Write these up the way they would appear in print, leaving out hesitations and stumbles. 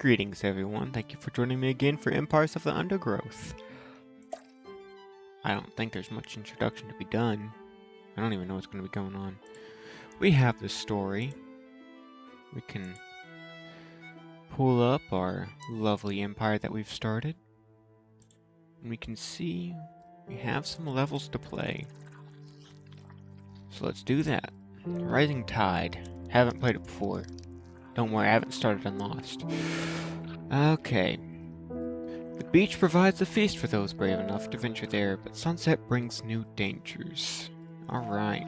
Greetings everyone, thank you for joining me again for Empires of the Undergrowth. I don't think there's much introduction to be done. I don't even know what's going to be going on. We have the story. We can pull up our lovely empire that we've started. And we can see we have some levels to play. So let's do that. Rising Tide. Haven't played it before. Don't worry, I haven't started on Lost. Okay. The beach provides a feast for those brave enough to venture there, but sunset brings new dangers. Alright.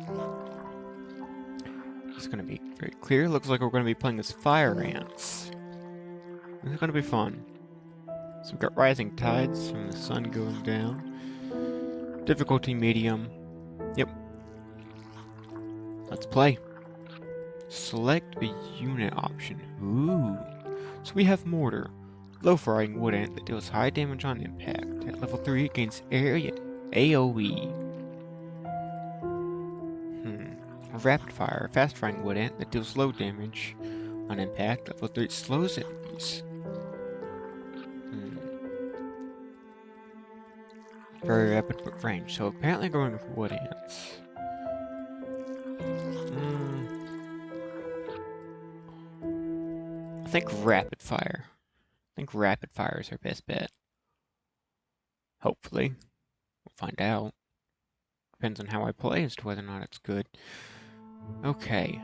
It's going to be very clear. Looks like we're going to be playing as fire ants. This is going to be fun. So we've got rising tides from the sun going down. Difficulty medium. Yep. Let's play. Select a unit option. Ooh. So we have mortar. Low firing wood ant that deals high damage on impact. At level 3 it gains area AoE. Rapid fire. Fast firing wood ant that deals low damage on impact. Level 3 it slows enemies. Very rapid but range. So apparently going with wood ants. I think rapid fire. I think rapid fire is our best bet. Hopefully. We'll find out. Depends on how I play as to whether or not it's good. Okay.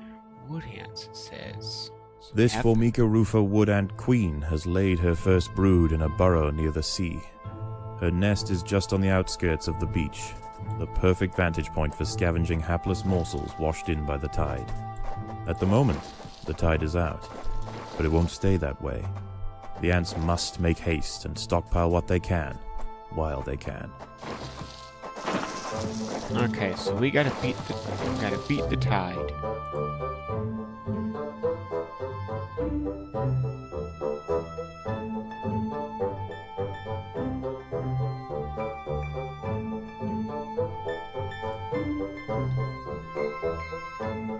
Wood ants, it says. So this Formica rufa wood ant queen has laid her first brood in a burrow near the sea. Her nest is just on the outskirts of the beach, the perfect vantage point for scavenging hapless morsels washed in by the tide. At the moment, the tide is out. But it won't stay that way. The ants must make haste and stockpile what they can, while they can. Okay, so we gotta beat the tide.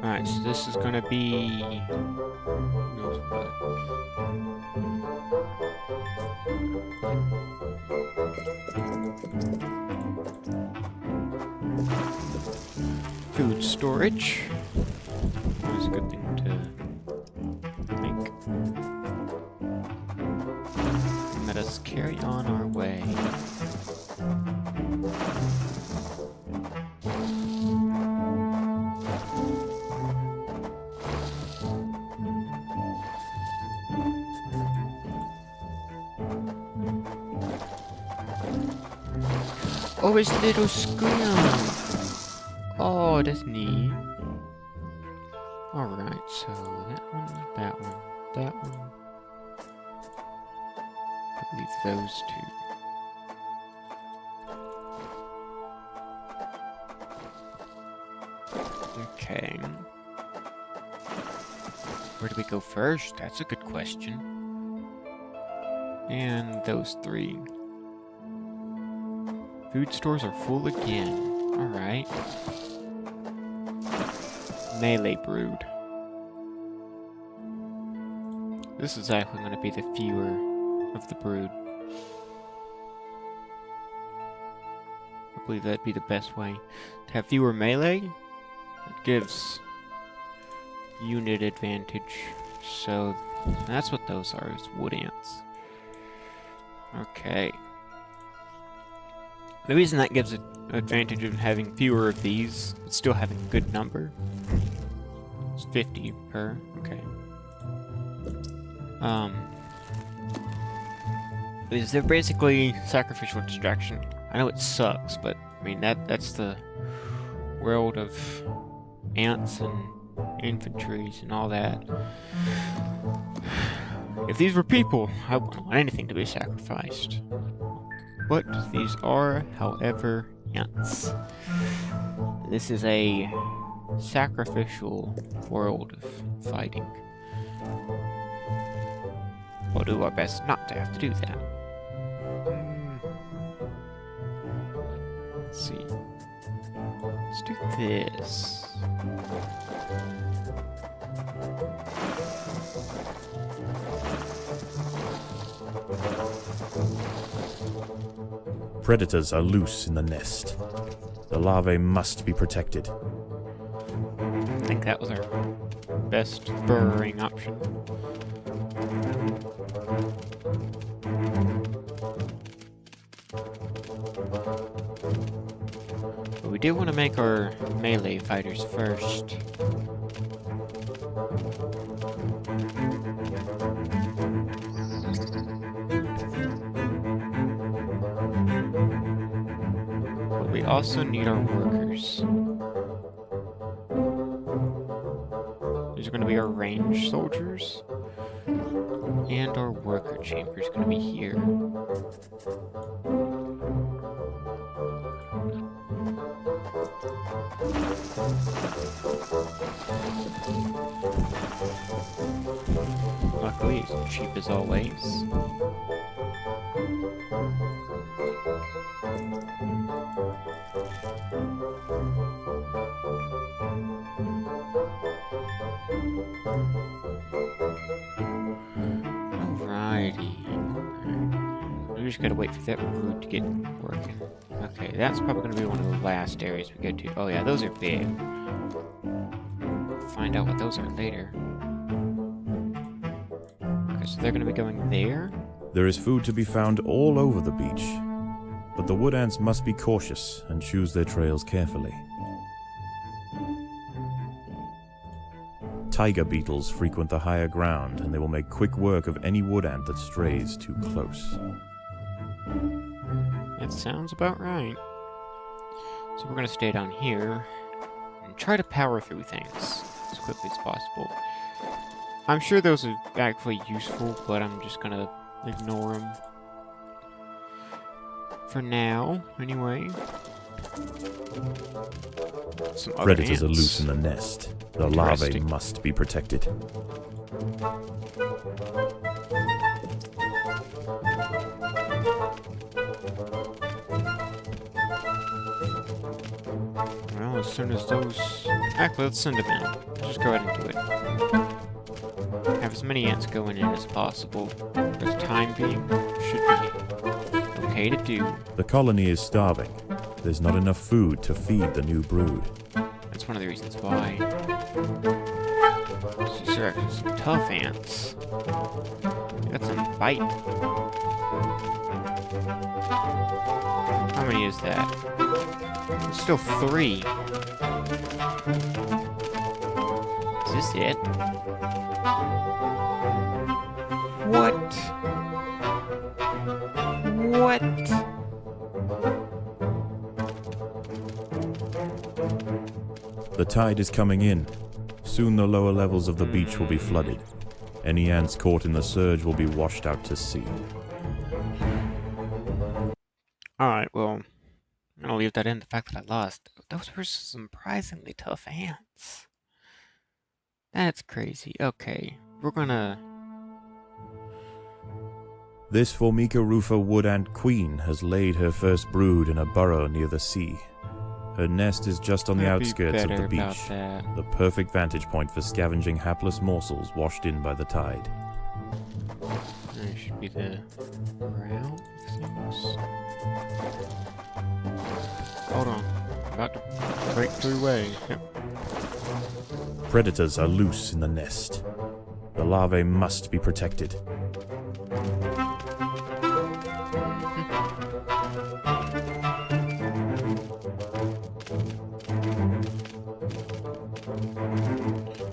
Alright, so this is gonna be food storage. That's a good thing to make. And let us carry on our way. Oh, it's little scrum! Oh, that's neat. Alright, so that one, that one, that one. I believe those two. Okay. Where do we go first? That's a good question. And those three. Food stores are full again. Alright. Melee brood. This is actually going to be the fewer of the brood. I believe that'd be the best way. To have fewer melee, it gives unit advantage. So that's what those are, is wood ants. Okay. The reason that gives an advantage of having fewer of these, but still having a good number. It's 50 per, okay. Is they're basically sacrificial distraction. I know it sucks, but I mean that's the world of ants and infantries and all that. If these were people, I wouldn't want anything to be sacrificed. But these are, however, ants. This is a sacrificial world of fighting. We'll do our best not to have to do that. Let's see. Let's do this. Predators are loose in the nest. The larvae must be protected. I think that was our best burrowing option. But we do want to make our melee fighters first. But we also need our workers. These are going to be our range soldiers. And our worker chamber is going to be here. Luckily, it's cheap as always. Alrighty. We just gotta wait for that route to get working. Okay, that's probably gonna be one of the last areas we go to. Oh yeah, those are big. Find out what those are later. Okay, so they're gonna be going there? There is food to be found all over the beach, but the wood ants must be cautious and choose their trails carefully. Tiger beetles frequent the higher ground, and they will make quick work of any wood ant that strays too close. That sounds about right. So we're gonna stay down here and try to power through things as quickly as possible. I'm sure those are actually useful, but I'm just gonna ignore them for now, anyway. Some other Predators are ants. loose in the nest. The larvae must be protected. Well, as soon as those... Actually, let's send them in. Let's just go ahead and do it. Have as many ants going in as possible. For the time being, should be okay to do. The colony is starving. There's not enough food to feed the new brood. That's one of the reasons why. These are actually some tough ants. They got some bite. How many is that? There's still 3. Is this it? What? What? The tide is coming in. Soon the lower levels of the beach will be flooded. Any ants caught in the surge will be washed out to sea. Alright, well, I'm gonna leave that in, the fact that I lost. Those were surprisingly tough ants. That's crazy. Okay, we're gonna... This Formica rufa wood ant queen has laid her first brood in a burrow near the sea. Her nest is just on the outskirts of the beach, the perfect vantage point for scavenging hapless morsels washed in by the tide. There should be the route things. Hold on. About to break through way. Yep. Predators are loose in the nest. The larvae must be protected.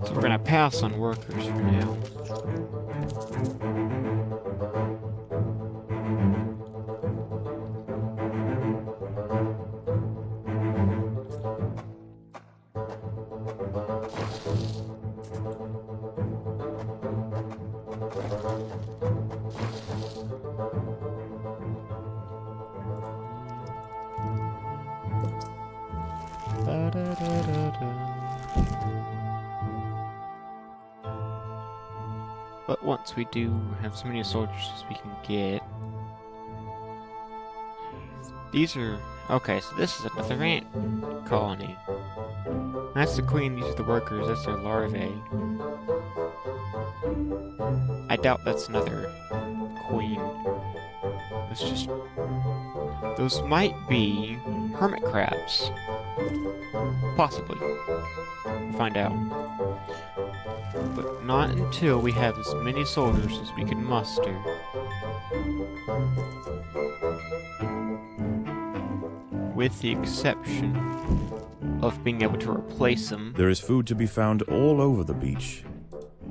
So we're gonna pass on workers for now. But once we do have as many soldiers as we can get... These are... Okay, so this is another ant colony. That's the queen, these are the workers, that's their larvae. I doubt that's another queen. Let's just Those might be hermit crabs. Possibly. We'll find out. But not until we have as many soldiers as we can muster. With the exception of being able to replace them. There is food to be found all over the beach,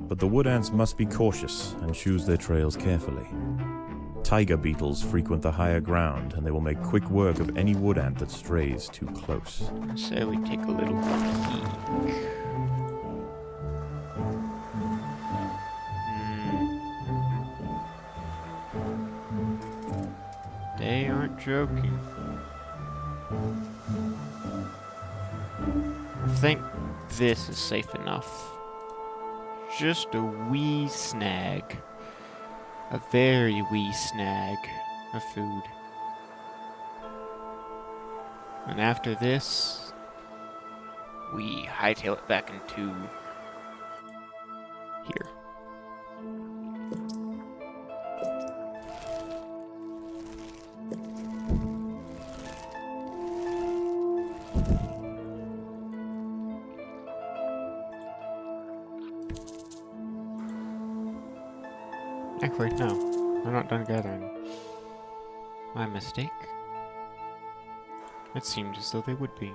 but the wood ants must be cautious and choose their trails carefully. Tiger beetles frequent the higher ground, and they will make quick work of any wood ant that strays too close. So we take a little peek. They aren't joking. I think this is safe enough. Just a wee snag. A very wee snag of food. And after this, we hightail it back into here. Actually, no. They're not done gathering. My mistake. It seemed as though they would be.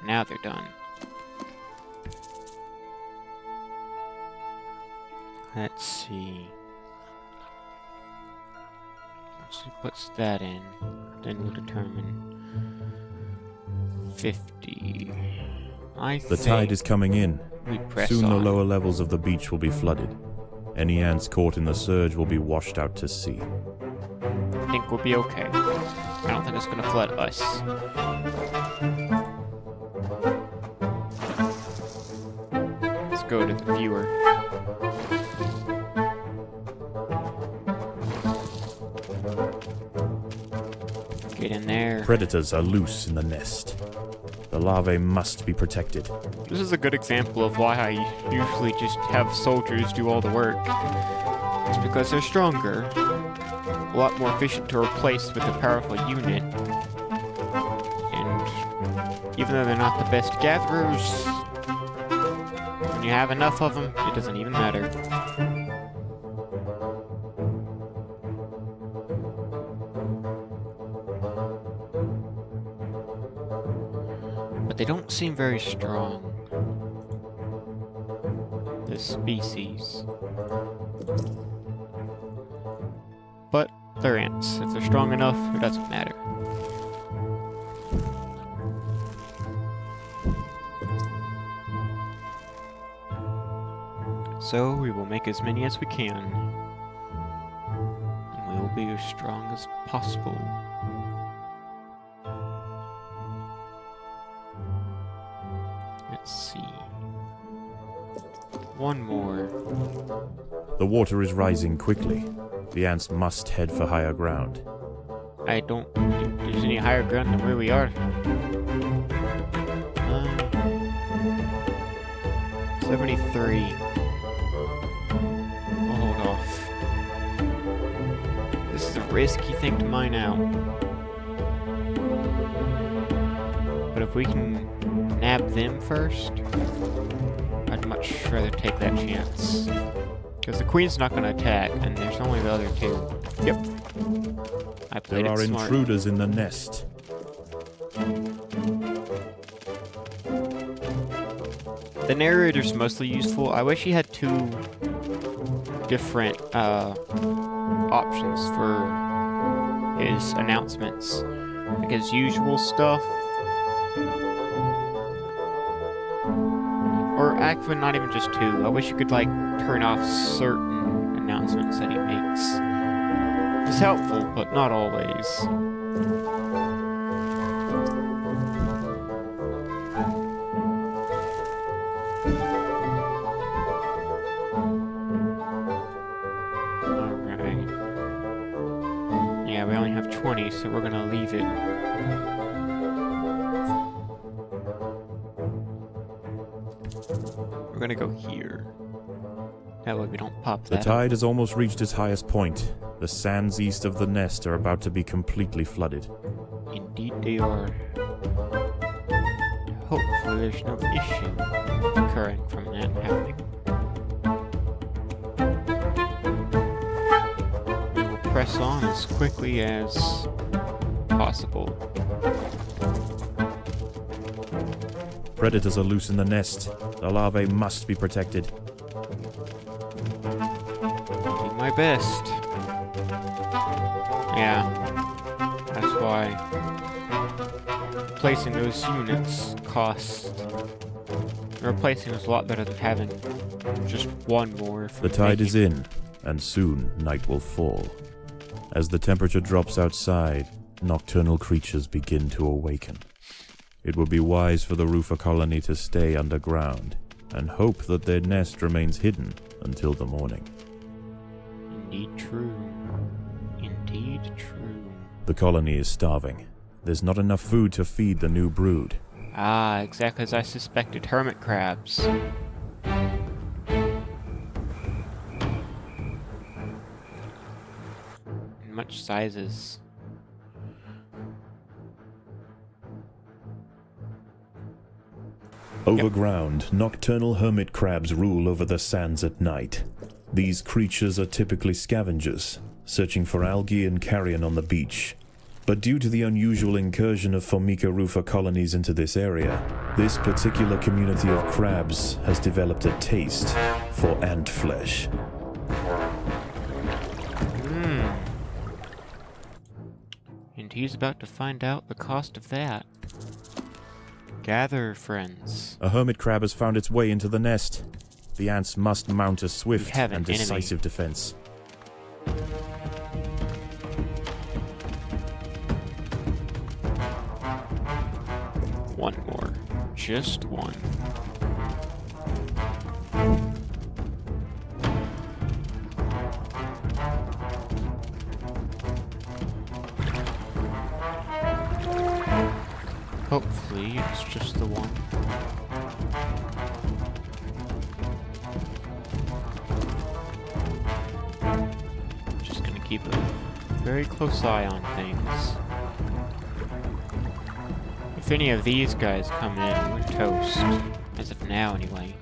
Now they're done. Let's see. Once he puts that in, then we'll determine 50. The tide is coming in. We press Soon on. the lower levels of the beach will be flooded. Any ants caught in the surge will be washed out to sea. I think we'll be okay. I don't think it's gonna flood us. Let's go to the viewer. Get in there. Predators are loose in the nest. The larvae must be protected. This is a good example of why I usually just have soldiers do all the work. It's because they're stronger, a lot more efficient to replace with a powerful unit, and even though they're not the best gatherers, when you have enough of them, it doesn't even matter. But they don't seem very strong. This species. But they're ants. If they're strong enough, it doesn't matter. So we will make as many as we can. And we will be as strong as possible. Let's see. One more. The water is rising quickly. The ants must head for higher ground. I don't think there's any higher ground than where we are. 73. We'll hold off. This is a risky thing to mine out. But if we can nab them first, I'd much rather take that chance. Because the queen's not going to attack, and there's only the other two. Yep. I played There it are smart. intruders in the nest. The narrator's mostly useful. I wish he had two different options for his announcements. Like his usual stuff. Or actually not even just two. I wish you could like turn off certain announcements that he makes. It's helpful, but not always. Alright. Yeah, we only have 20, so we're gonna leave it. We're gonna go here. That way we don't pop The that up. tide has almost reached its highest point. The sands east of the nest are about to be completely flooded. Indeed they are. Hopefully there's no issue occurring from that happening. We will press on as quickly as possible. Predators are loose in the nest. The larvae must be protected. Do my best. Yeah, that's why placing those units replacing is a lot better than having just one more. The tide is in, and soon night will fall. As the temperature drops outside, nocturnal creatures begin to awaken. It would be wise for the roofer colony to stay underground and hope that their nest remains hidden until the morning. Indeed true. Indeed true. The colony is starving. There's not enough food to feed the new brood. Ah, exactly as I suspected. Hermit crabs. In much sizes. Overground, nocturnal hermit crabs rule over the sands at night. These creatures are typically scavengers, searching for algae and carrion on the beach. But due to the unusual incursion of Formica rufa colonies into this area, this particular community of crabs has developed a taste for ant flesh. And he's about to find out the cost of that. Gather, friends. A hermit crab has found its way into the nest. The ants must mount a swift and decisive defense. One more. Just one. Hopefully it's just the one. Just gonna keep a very close eye on things. If any of these guys come in, we're toast. As of now, anyway.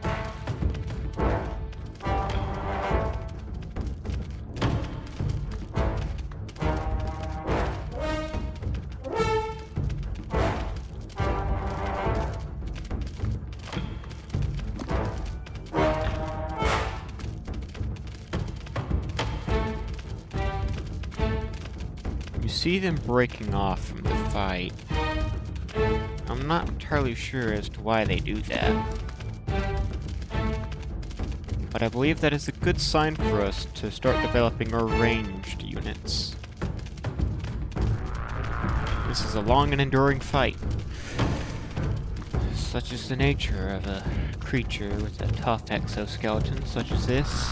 You see them breaking off from the fight. I'm not entirely sure as to why they do that. But I believe that is a good sign for us to start developing our ranged units. This is a long and enduring fight. Such is the nature of a creature with a tough exoskeleton such as this.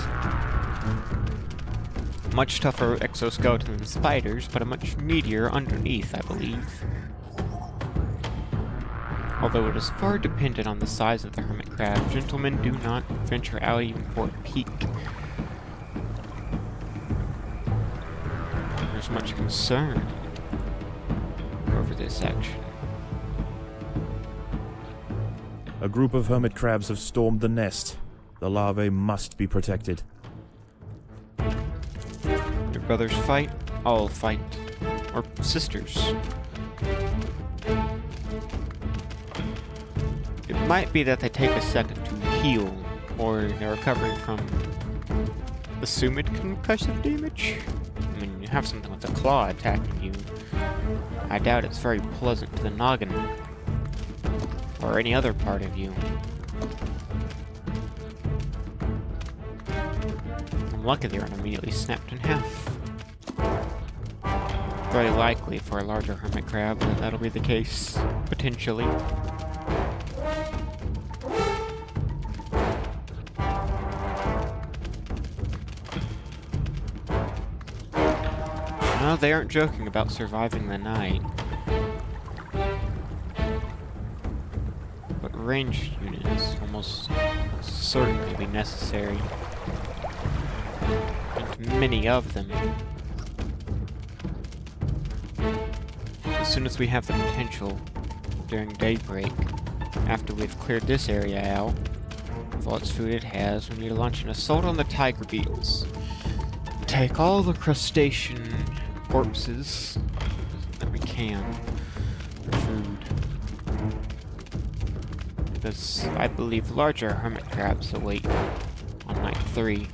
Much tougher exoskeleton than spiders, but a much meatier underneath, I believe. Although it is far dependent on the size of the hermit crab, gentlemen do not venture out even for a peek. There's much concern over this action. A group of hermit crabs have stormed the nest. The larvae must be protected. Your brothers fight, I'll fight. Or sisters. It might be that they take a second to heal, or they're recovering from assumed concussive damage. I mean, you have something with a claw attacking you. I doubt it's very pleasant to the noggin, or any other part of you. I'm lucky they aren't immediately snapped in half. Very likely for a larger hermit crab that that'll be the case, potentially. No, they aren't joking about surviving the night. But ranged units almost certainly be necessary. And many of them. soon as we have the potential during daybreak, after we've cleared this area out with all its food it has, we need to launch an assault on the tiger beetles. Take all the crustacean corpses that we can for food. Because I believe larger hermit crabs await on night 3.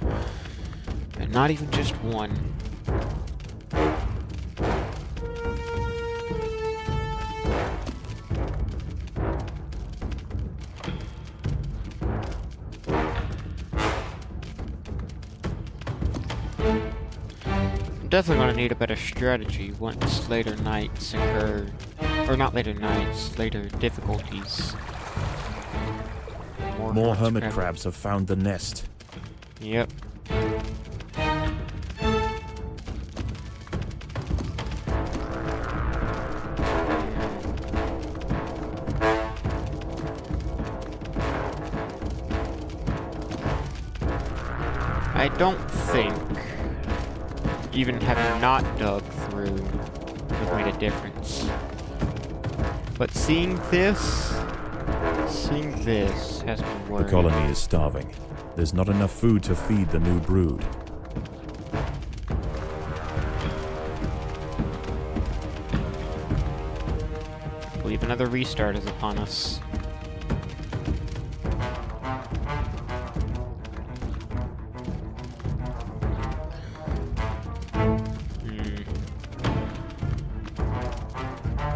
And not even just one. Definitely gonna need a better strategy once later nights occur. Or not later nights, later difficulties. More hermit crabs have found the nest. Yep. I don't think even having not dug through would have made a difference. But seeing this has me worried. The colony is starving. There's not enough food to feed the new brood. I believe another restart is upon us.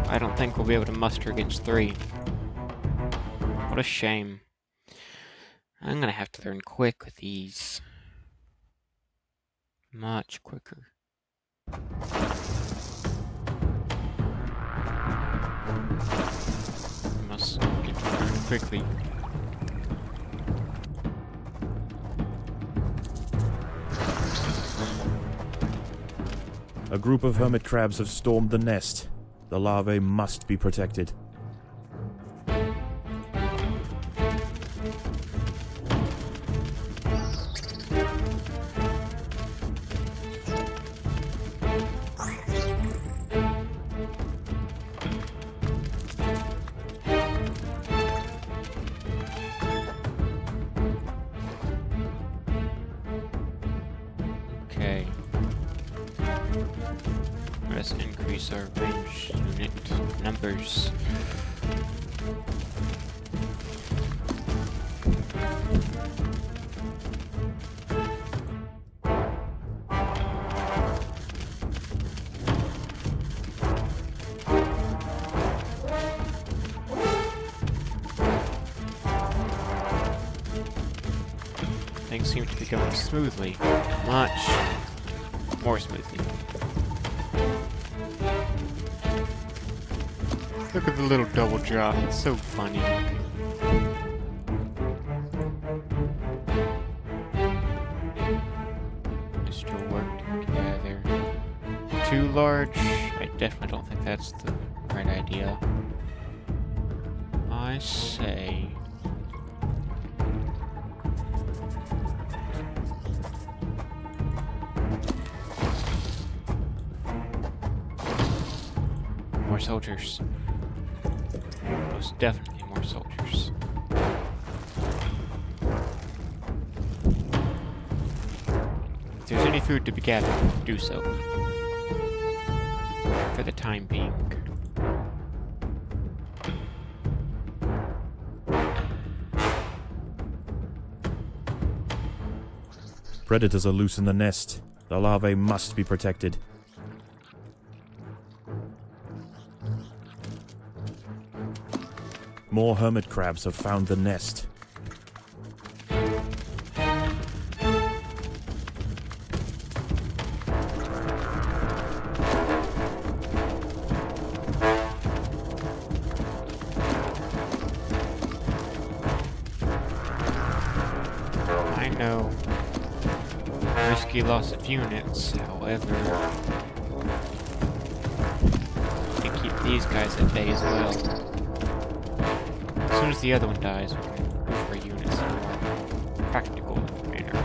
I don't think we'll be able to muster against 3. What a shame. I'm gonna have to learn quick with these. Much quicker. Must get to learn quickly. A group of hermit crabs have stormed the nest. The larvae must be protected. Okay. Let's increase our range unit numbers. Things seem to be going smoothly. Much more smoothly. Look at the little double drop, it's so funny. They still work together. Too large? I definitely don't think that's the right idea. I say... more soldiers. Most definitely more soldiers. If there's any food to be gathered, do so. For the time being. Predators are loose in the nest. The larvae must be protected. More hermit crabs have found the nest. I know. Risky loss of units, however. To keep these guys at bay as well. As soon as the other one dies, we can move our units in a more practical manner.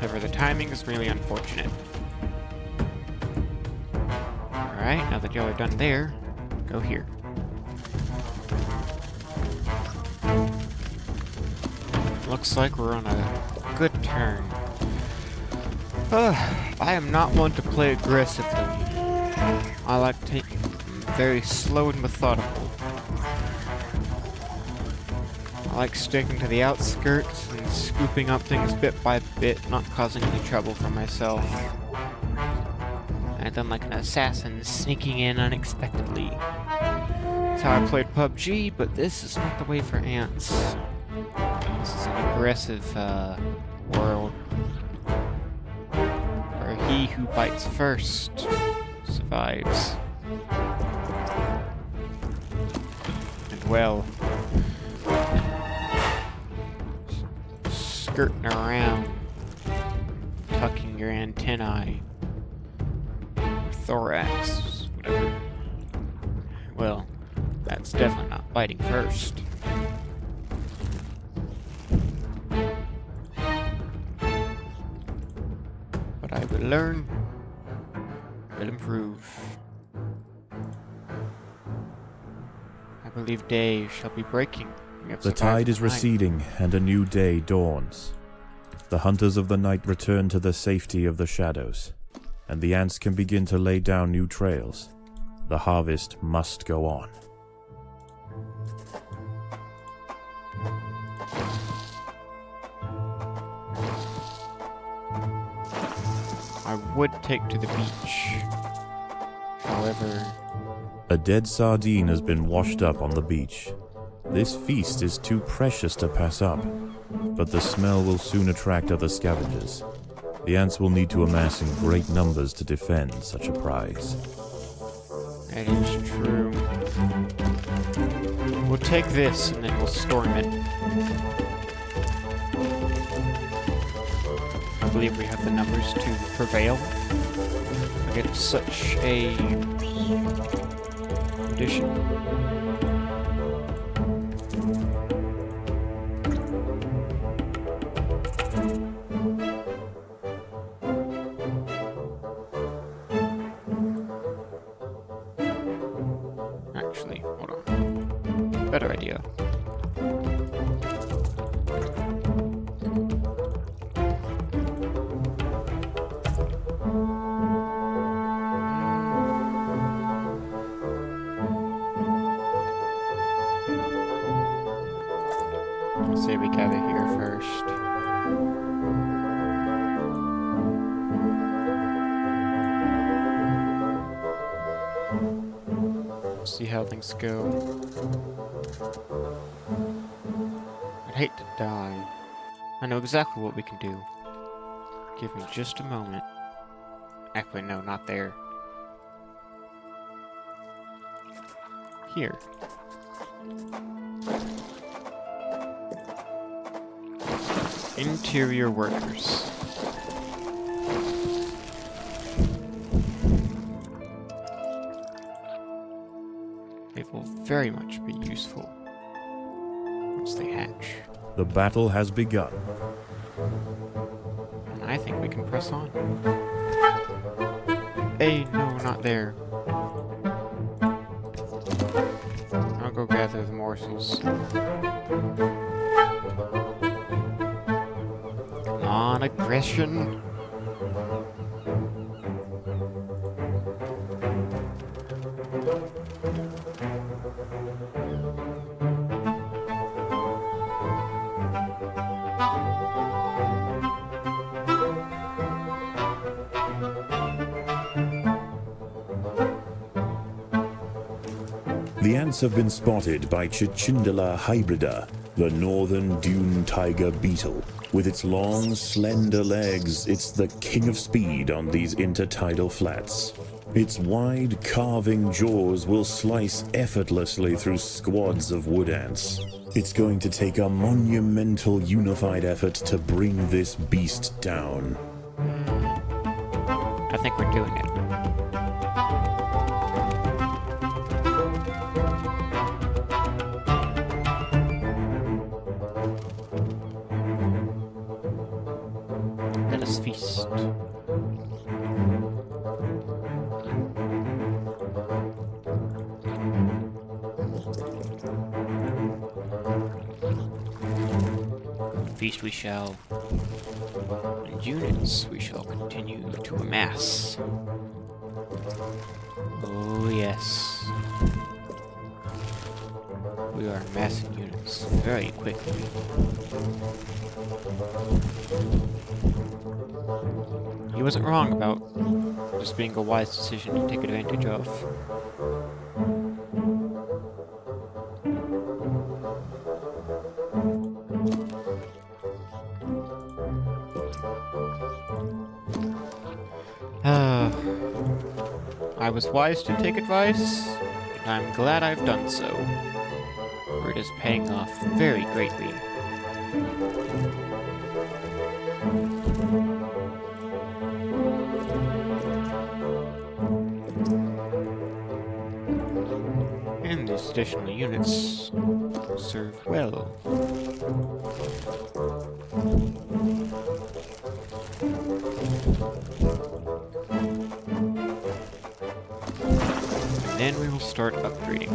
However, the timing is really unfortunate. Alright, now that y'all are done there, go here. Looks like we're on a good turn. I am not one to play aggressively. I like to take it very slow and methodical. I like sticking to the outskirts and scooping up things bit by bit, not causing any trouble for myself. And then like an assassin sneaking in unexpectedly. That's how I played PUBG, but this is not the way for ants. This is an aggressive world. Where he who bites first survives. And well, skirting around, tucking your antennae, thorax, whatever. Well, that's definitely not biting first. But I will learn, will improve. I believe day shall be breaking. The tide is receding, and a new day dawns. The hunters of the night return to the safety of the shadows, and the ants can begin to lay down new trails. The harvest must go on. I would take to the beach. However, a dead sardine has been washed up on the beach. This feast is too precious to pass up, but the smell will soon attract other scavengers. The ants will need to amass in great numbers to defend such a prize. that is true. We'll take this and then we'll storm it. I believe we have the numbers to prevail against such a condition. Actually, hold on. Better idea. Say we gather here first. See how things go. I'd hate to die. I know exactly what we can do. Give me just a moment. Actually, no, not there. Here. Interior workers. They will very much be useful once they hatch. The battle has begun. And I think we can press on. Hey, no, not there. I'll go gather the morsels. On aggression. The ants have been spotted by Cicindela hybrida, the northern dune tiger beetle. With its long, slender legs, it's the king of speed on these intertidal flats. Its wide, carving jaws will slice effortlessly through squads of wood ants. It's going to take a monumental unified effort to bring this beast down. I think we're doing it. nest. Feast we shall, and units we shall continue to amass. Oh yes. We are amassing units very quickly. He wasn't wrong about this being a wise decision to take advantage of. I was wise to take advice, and I'm glad I've done so, for it is paying off very greatly. And these additional units serve well. And then we will start upgrading.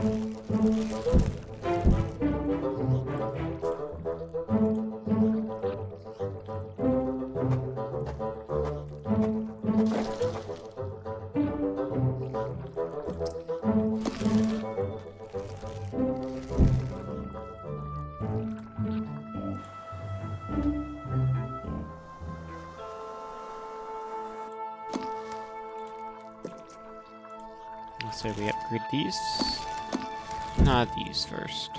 Let's say we upgrade these. Not these first.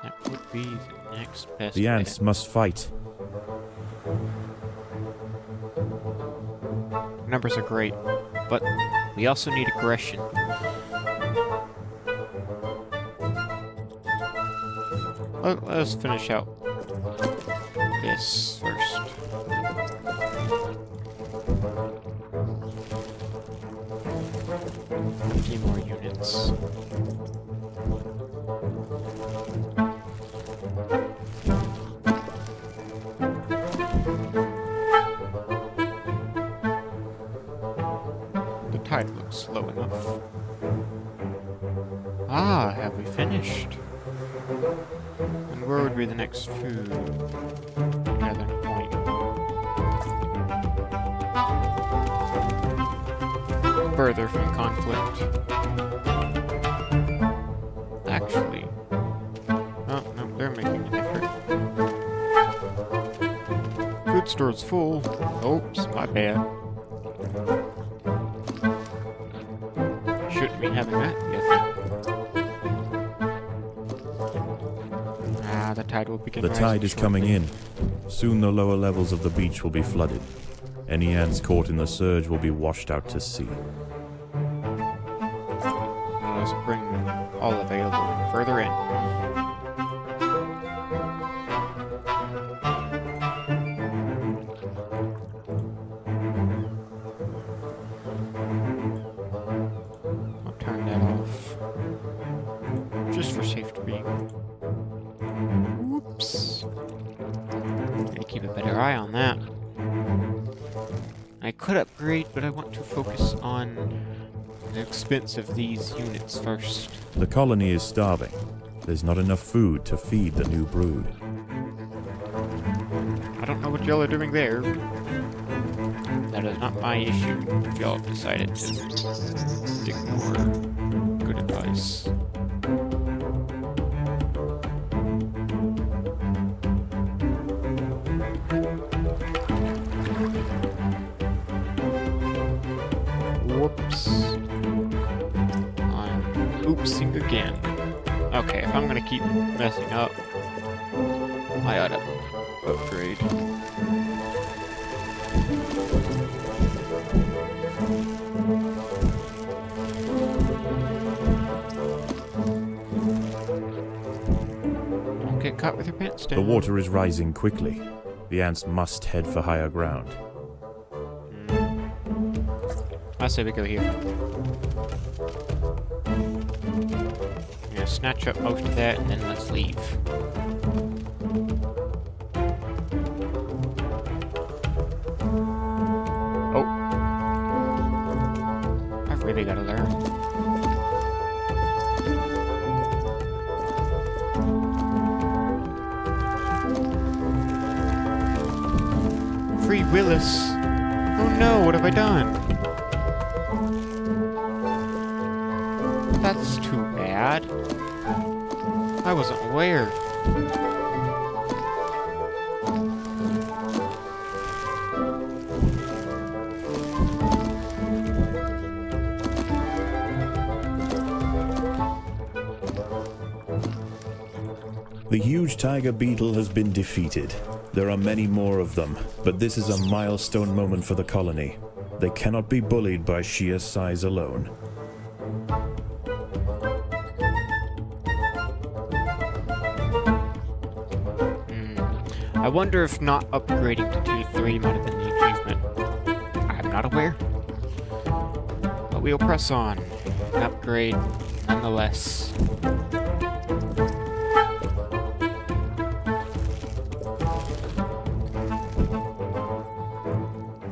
That would be the next best The ants bet. must fight. Numbers are great, but we also need aggression. Let's finish out this first. A few more units. The tide looks slow enough. Ah, have we finished? And where would be the next food gathering point? Further from conflict. Actually. Oh, no, they're making an effort. Food store's full. Oops, my bad. Shouldn't be having that yet. The tide will begin The rising tide is shortly. coming in. Soon the lower levels of the beach will be flooded. Any ants caught in the surge will be washed out to sea. Let's bring all available further in. I'll turn that off. Just for safety. Whoops. Need to keep a better eye on that. I could upgrade, but I want to focus on the expense of these units first. The colony is starving. There's not enough food to feed the new brood. I don't know what y'all are doing there. That is not my issue if y'all have decided to ignore good advice. Whoops. I'm oopsing again. Okay, if I'm gonna keep messing up, I ought to upgrade. Don't get caught with your pants down. The water is rising quickly. The ants must head for higher ground. I say we go here. Yeah, snatch up most of that and then let's leave. Oh. I've really gotta learn. Free Willis! Oh no, what have I done? That's too bad. I wasn't aware. The huge tiger beetle has been defeated. There are many more of them, but this is a milestone moment for the colony. They cannot be bullied by sheer size alone. I wonder if not upgrading to Tier 3 might have been the achievement. I'm not aware. But we'll press on. An upgrade nonetheless.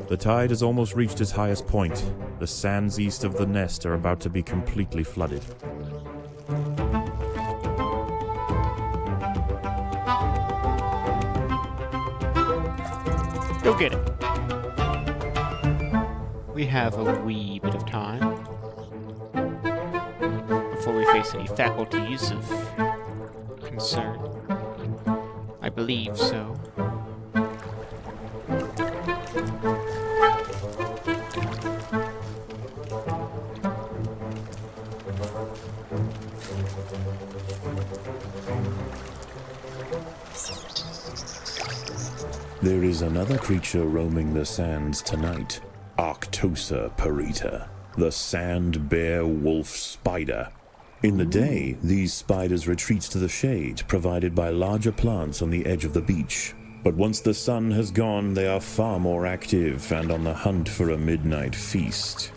The tide has almost reached its highest point. The sands east of the nest are about to be completely flooded. Go get it. We have a wee bit of time before we face any faculties of concern. I believe so. There is another creature roaming the sands tonight. Arctosa parita, the sand bear wolf spider. In the day, these spiders retreat to the shade provided by larger plants on the edge of the beach. But once the sun has gone, they are far more active and on the hunt for a midnight feast.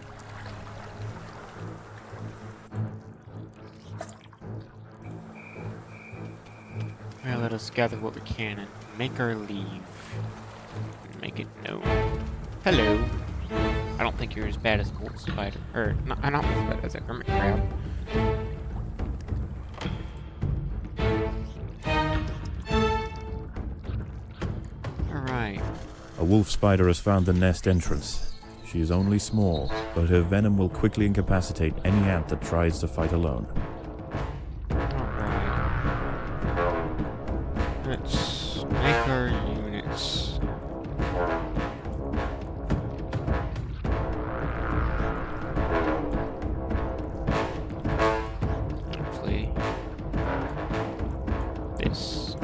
Well, let us gather what we can and make our leave. Make it known. Hello. I don't think you're as bad as a wolf spider. Or, not as bad as a hermit crab. Alright. A wolf spider has found the nest entrance. She is only small, but her venom will quickly incapacitate any ant that tries to fight alone. Alright. Let's make our units. Hopefully. This.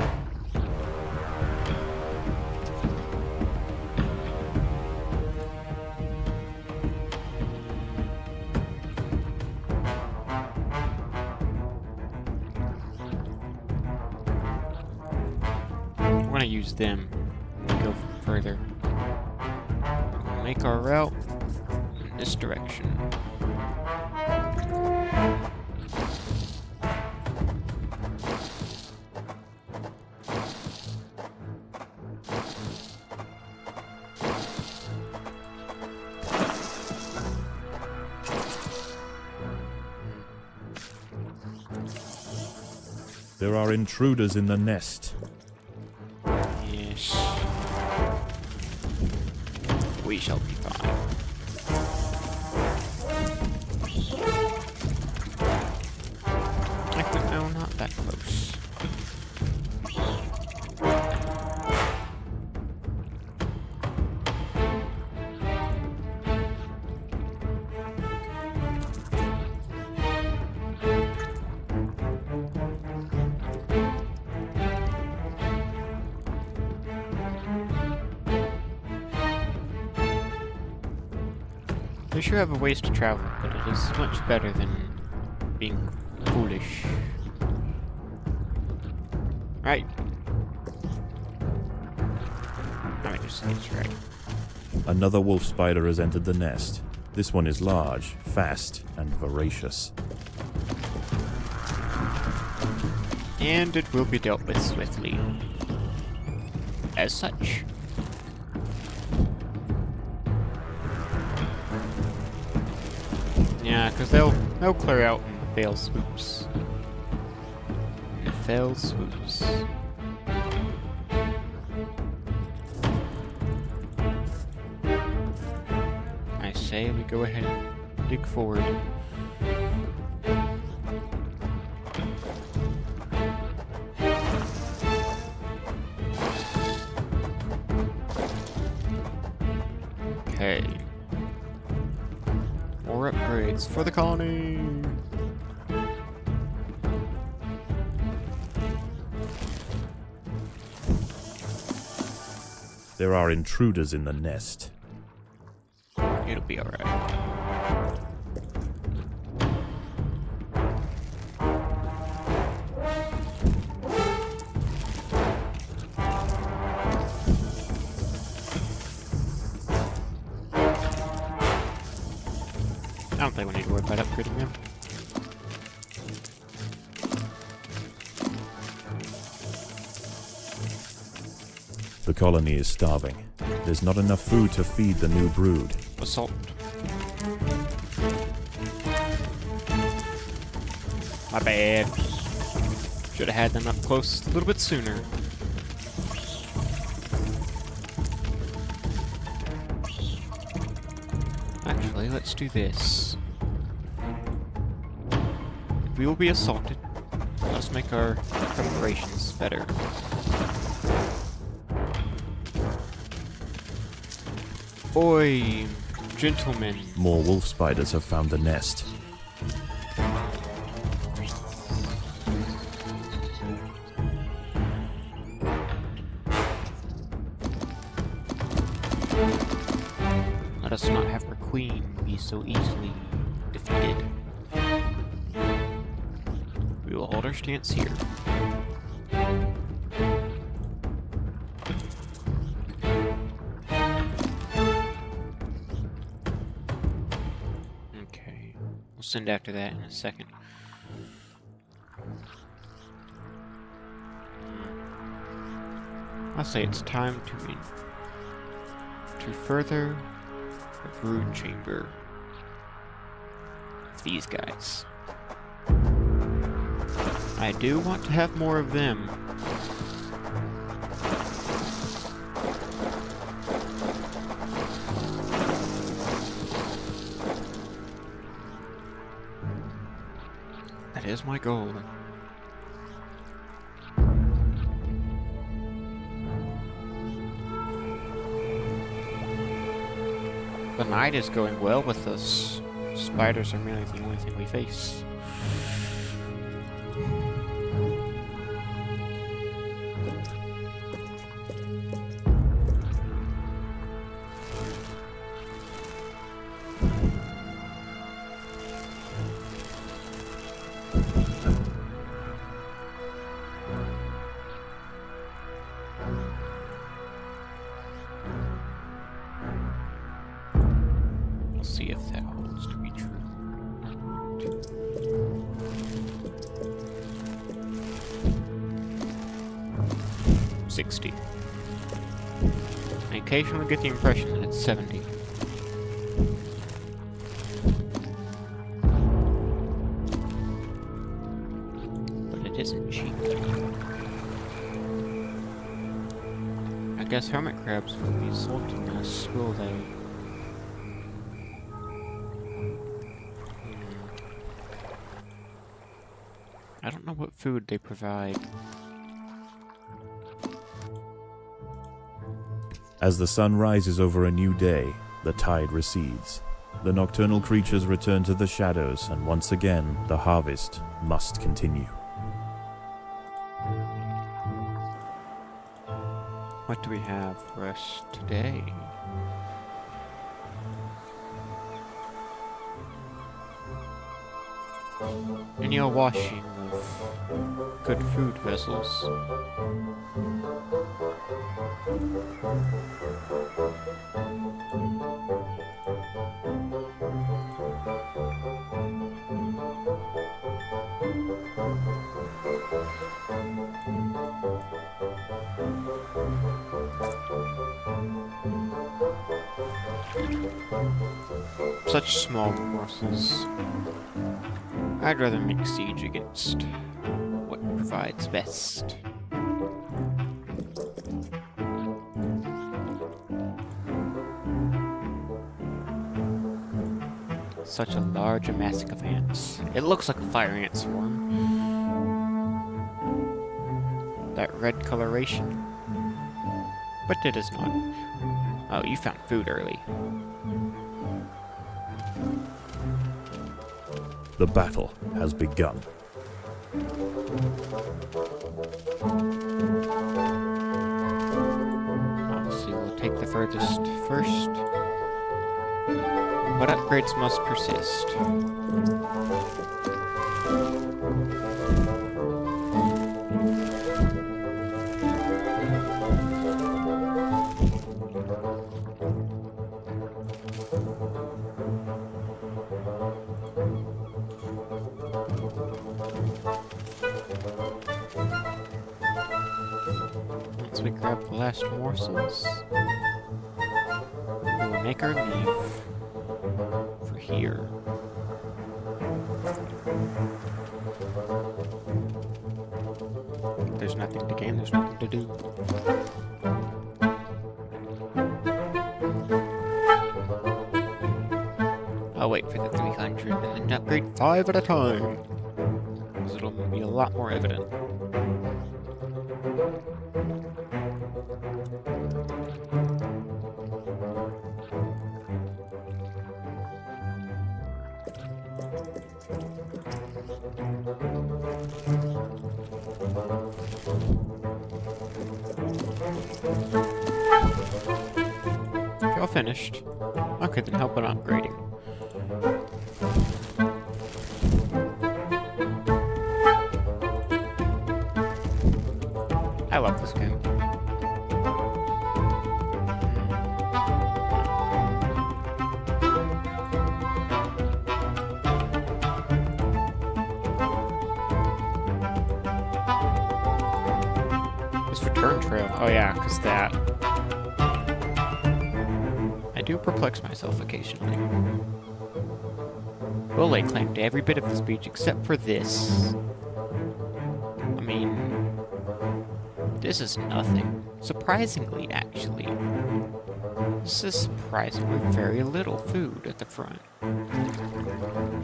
I'm gonna use them to go further. We'll make our route in this direction. There are intruders in the nest. Yes. We shall be fine. Actually, no, not that close. We sure have a ways to travel, but it is much better than being foolish. Right. Let me just get this right. Another wolf spider has entered the nest. This one is large, fast, and voracious. And it will be dealt with swiftly. As such. Yeah, because they'll clear out in fail swoops. Fail swoops. I say we go ahead and dig forward. Okay. More upgrades for the colony. There are intruders in the nest. It'll be alright. I don't think we need to worry about upgrading them. The colony is starving. There's not enough food to feed the new brood. Assault. My bad. Should have had them up close a little bit sooner. Actually, let's do this. If we will be assaulted, let's make our preparations better. Oi, gentlemen. More wolf spiders have found the nest. Let us not have our queen be so easily defeated. We will hold our stance here. Okay, we'll send after that in a second. I'll say it's time to further the brood chamber of these guys. I do want to have more of them. That is my goal. The night is going well with us. Spiders are really the only thing we face. See if that holds to be true. 60. I occasionally get the impression that it's 70. But it isn't cheap. I guess hermit crabs will be assaulting us, will they? I don't know what food they provide. As the sun rises over a new day, the tide recedes. The nocturnal creatures return to the shadows, and once again, the harvest must continue. What do we have for us today? Annual washing of good food vessels. Such small morsels. I'd rather make siege against what provides best. Such a large amassing of ants. It looks like a fire ant swarm. That red coloration. But it is not. Oh, you found food early. The battle has begun. Obviously, we'll take the furthest first. But upgrades must persist. Once we grab the last morsels, we will make our leave for here. There's nothing to gain, there's nothing to do. I'll wait for the 300 and then upgrade 5 at a time, because it'll be a lot more evident. Y'all finished? Okay, then help on upgrading. I love this game. This return trail. Oh yeah, because that. I do perplex myself occasionally. We'll lay claim to every bit of this beach except for this. I mean, this is nothing. Surprisingly, actually. This is surprisingly very little food at the front.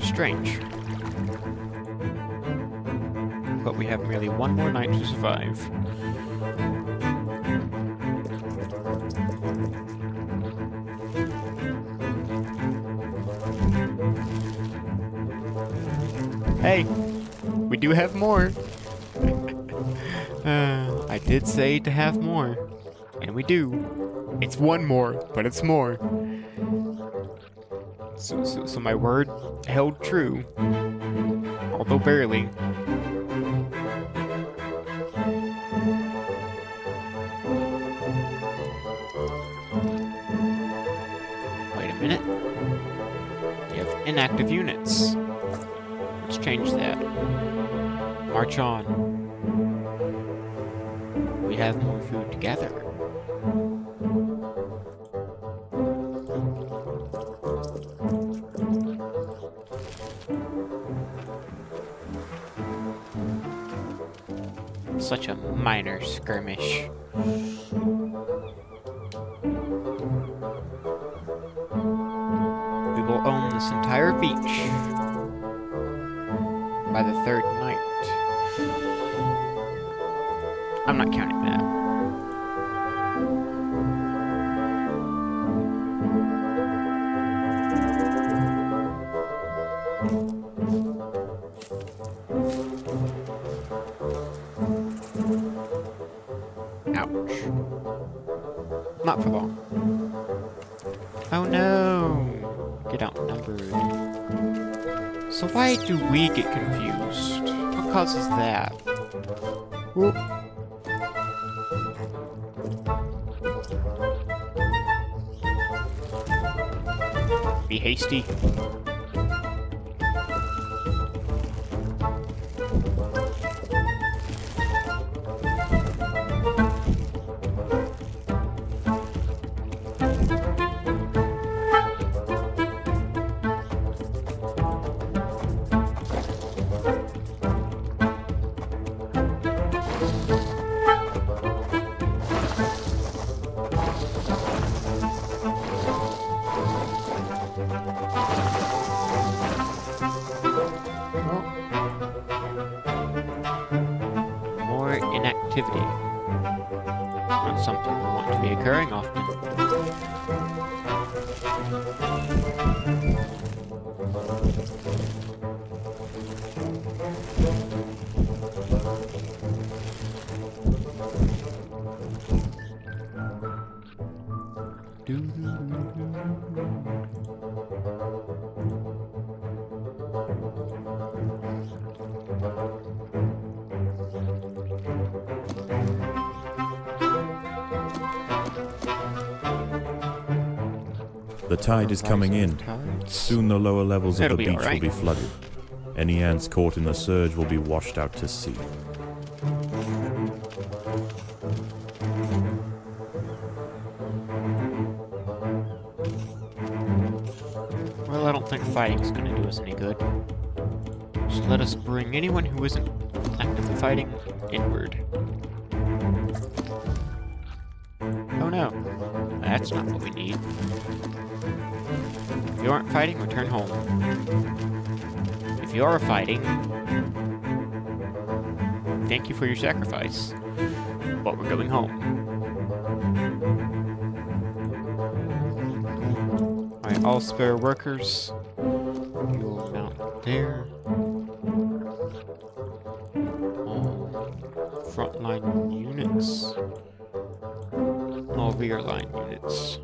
Strange. But we have merely one more night to survive. Hey, we do have more. I did say to have more, and we do. It's one more, but it's more. So my word held true, although barely. Wait a minute. You have inactive units. Let's change that. March on. We have more food together. Such a minor skirmish. We will own this entire beach by the third night. I'm not counting that. Ouch. Not for long. Oh no! Get outnumbered. So why do we get confused? What causes that? Whoop. Be hasty. activity. Not something we want to be occurring often. The tide is coming in. Soon the lower levels of the beach will be flooded. Any ants caught in the surge will be washed out to sea. Well, I don't think fighting's gonna do us any good. So let us bring anyone who isn't actively fighting inward. Oh no, that's not what we need. If you aren't fighting, return home. If you are fighting, thank you for your sacrifice, but we're going home. Alright, all spare workers, you will mount there. All frontline units, all rear line units.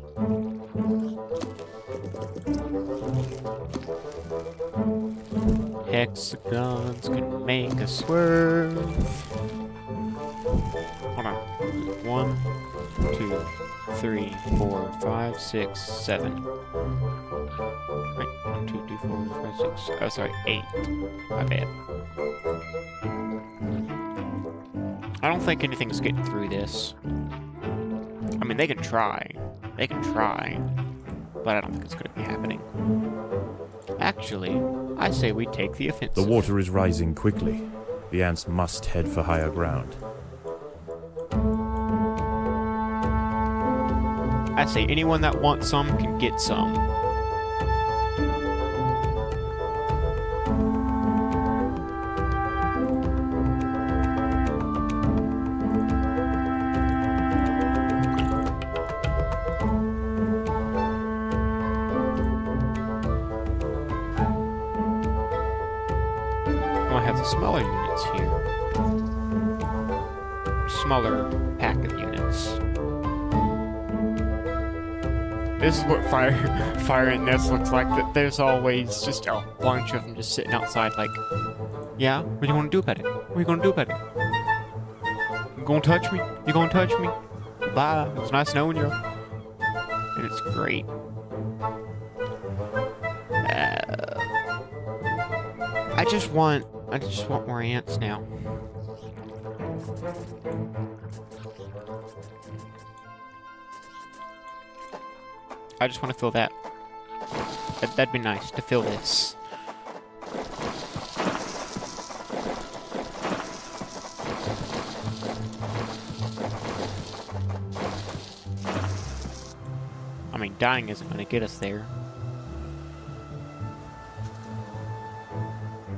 Hexagons can make a swerve. Hold on. 1, 2, 3, 4, 5, 6, 7. Right. 1, 2, 3, 4, 5, 6. Oh, sorry, 8. My bad. I don't think anything's getting through this. I mean, they can try. They can try. But I don't think it's going to be happening. Actually, I say we take the offensive. The water is rising quickly. The ants must head for higher ground. I say anyone that wants some can get some. I have the smaller units here. Smaller pack of units. This is what fire and nest looks like. That there's always just a bunch of them just sitting outside like, yeah, what do you want to do about it? What are you going to do about it? You gonna touch me? You gonna touch me? Bye. It was nice knowing you. And it's great. I just want more ants now. I just want to fill that. That'd be nice to fill this. I mean, dying isn't going to get us there.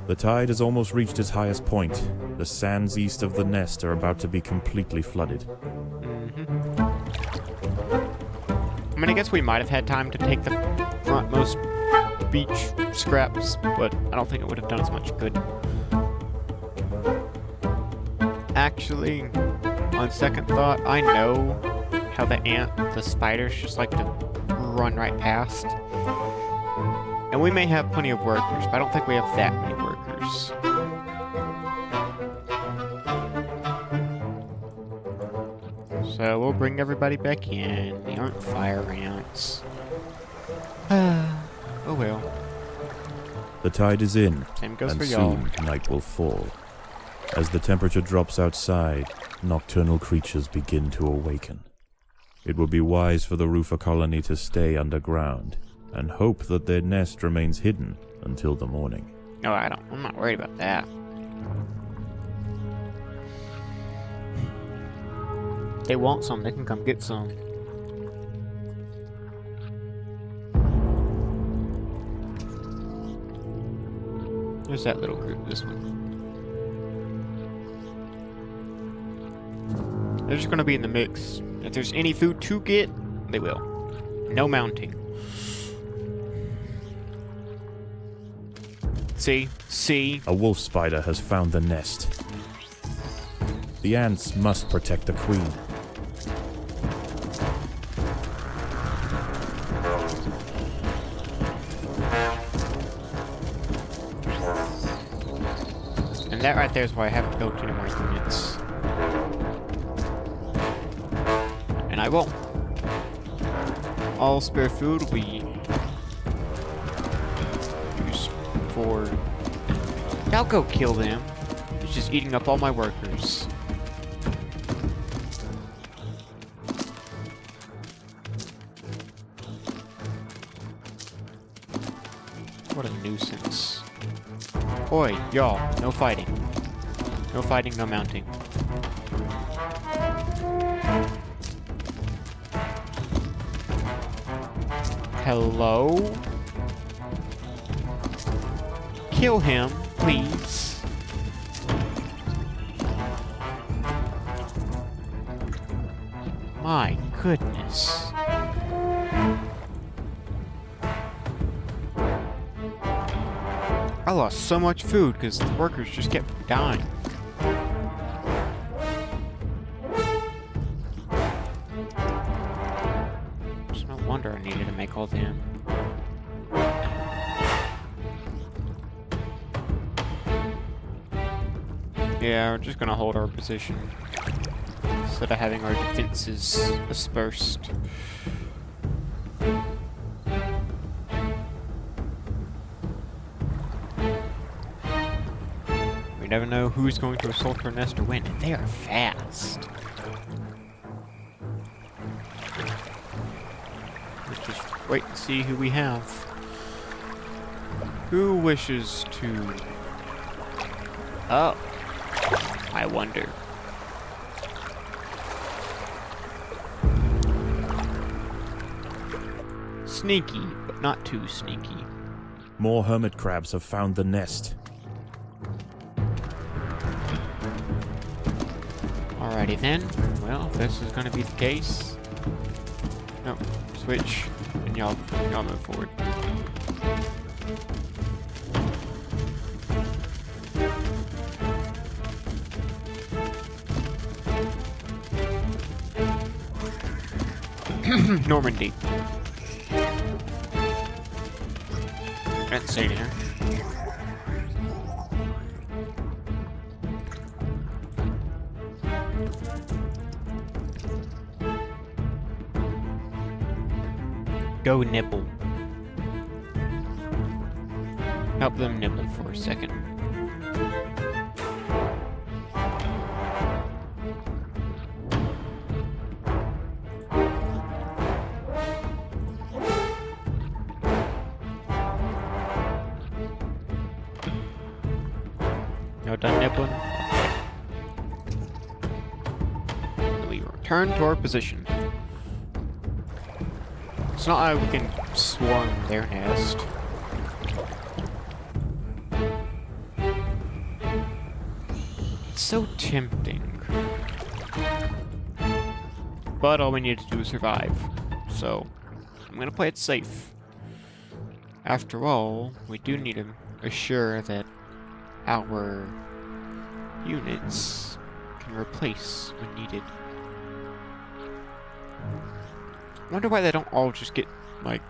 The tide has almost reached its highest point. The sands east of the nest are about to be completely flooded. I mean, I guess we might have had time to take the frontmost beach scraps, but I don't think it would have done as much good. Actually, on second thought, I know how the spiders just like to run right past. And we may have plenty of workers, but I don't think we have that many workers. So we'll bring everybody back in. They aren't fire ants. Oh well. The tide is in, Same goes and for y'all. soon night will fall. As the temperature drops outside, nocturnal creatures begin to awaken. It would be wise for the roofer colony to stay underground, and hope that their nest remains hidden until the morning. No, I'm not worried about that. If they want some, they can come get some. There's that little group, this one. They're just gonna be in the mix. If there's any food to get, they will. No mounting. See? A wolf spider has found the nest. The ants must protect the queen. And that right there is why I haven't built any more units. And I will. All spare food will be used for... I'll go kill them. It's just eating up all my workers. What a nuisance. Oi, y'all, no fighting. No fighting, no mounting. Hello? Kill him, please. My goodness. I lost so much food because the workers just kept dying. It's no wonder I needed to make all them. Yeah, we're just gonna hold our position instead of having our defenses dispersed. We never know who's going to assault our nest or when, and they are fast. Let's just wait and see who we have. Who wishes to... Oh. I wonder. Sneaky, but not too sneaky. More hermit crabs have found the nest. Alrighty then. Well, if this is gonna be the case... No, switch, and y'all move forward. Normandy. Didn't say anything. Go nibble. Help them nibble for a second. No done nibbling? Okay. We return to our position. It's not like we can swarm their nest. It's so tempting. But all we need to do is survive. So, I'm gonna play it safe. After all, we do need to assure that our units can replace when needed. Wonder why they don't all just get, like,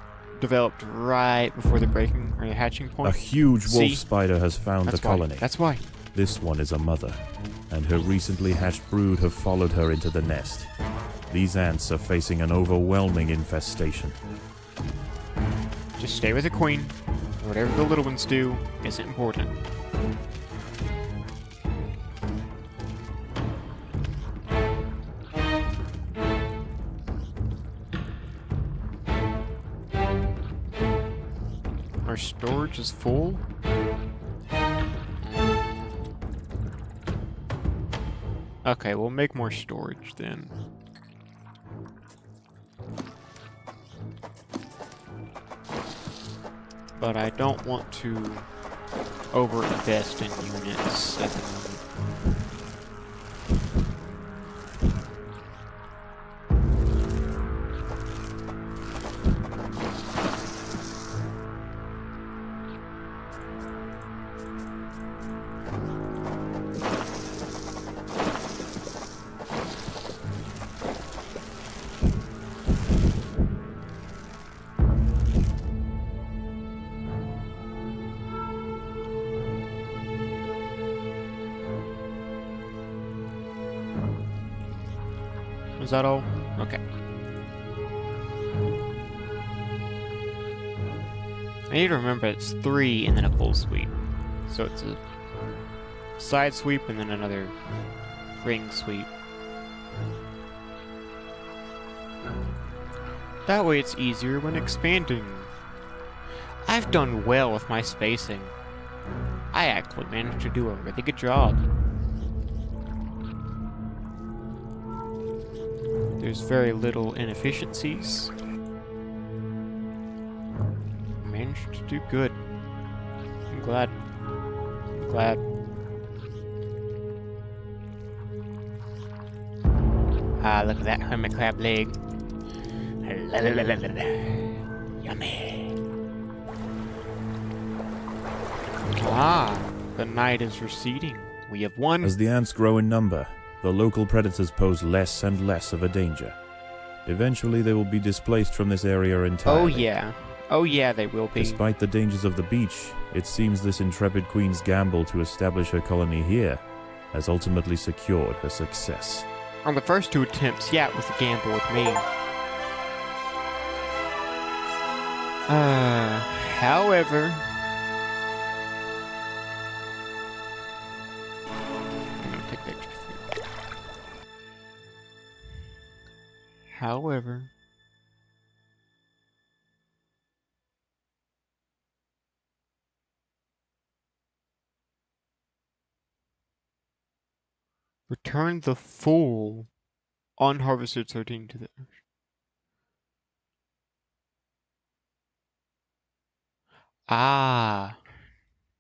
developed right before the breaking or the hatching point. A huge wolf See? spider has found the colony. That's why. This one is a mother, and her recently hatched brood have followed her into the nest. These ants are facing an overwhelming infestation. Just stay with the queen. Whatever the little ones do isn't important. Our storage is full. Okay, we'll make more storage then. But I don't want to over-invest in units at the moment. that all? Okay. I need to remember it's 3 and then a full sweep. So it's a side sweep and then another ring sweep. That way it's easier when expanding. I've done well with my spacing. I actually managed to do a really good job. There's very little inefficiencies. Managed to do good. I'm glad. I'm glad. Ah, look at that hermit crab leg. Yummy. Ah, the night is receding. We have won. As the ants grow in number, the local predators pose less and less of a danger. Eventually, they will be displaced from this area entirely. Oh yeah. Oh yeah, they will be. Despite the dangers of the beach, it seems this intrepid queen's gamble to establish her colony here has ultimately secured her success. On the first 2 attempts, yeah, it was a gamble with me. However... I'm gonna take the extra food. However... Return the full unharvested sardine to the ocean. Ah,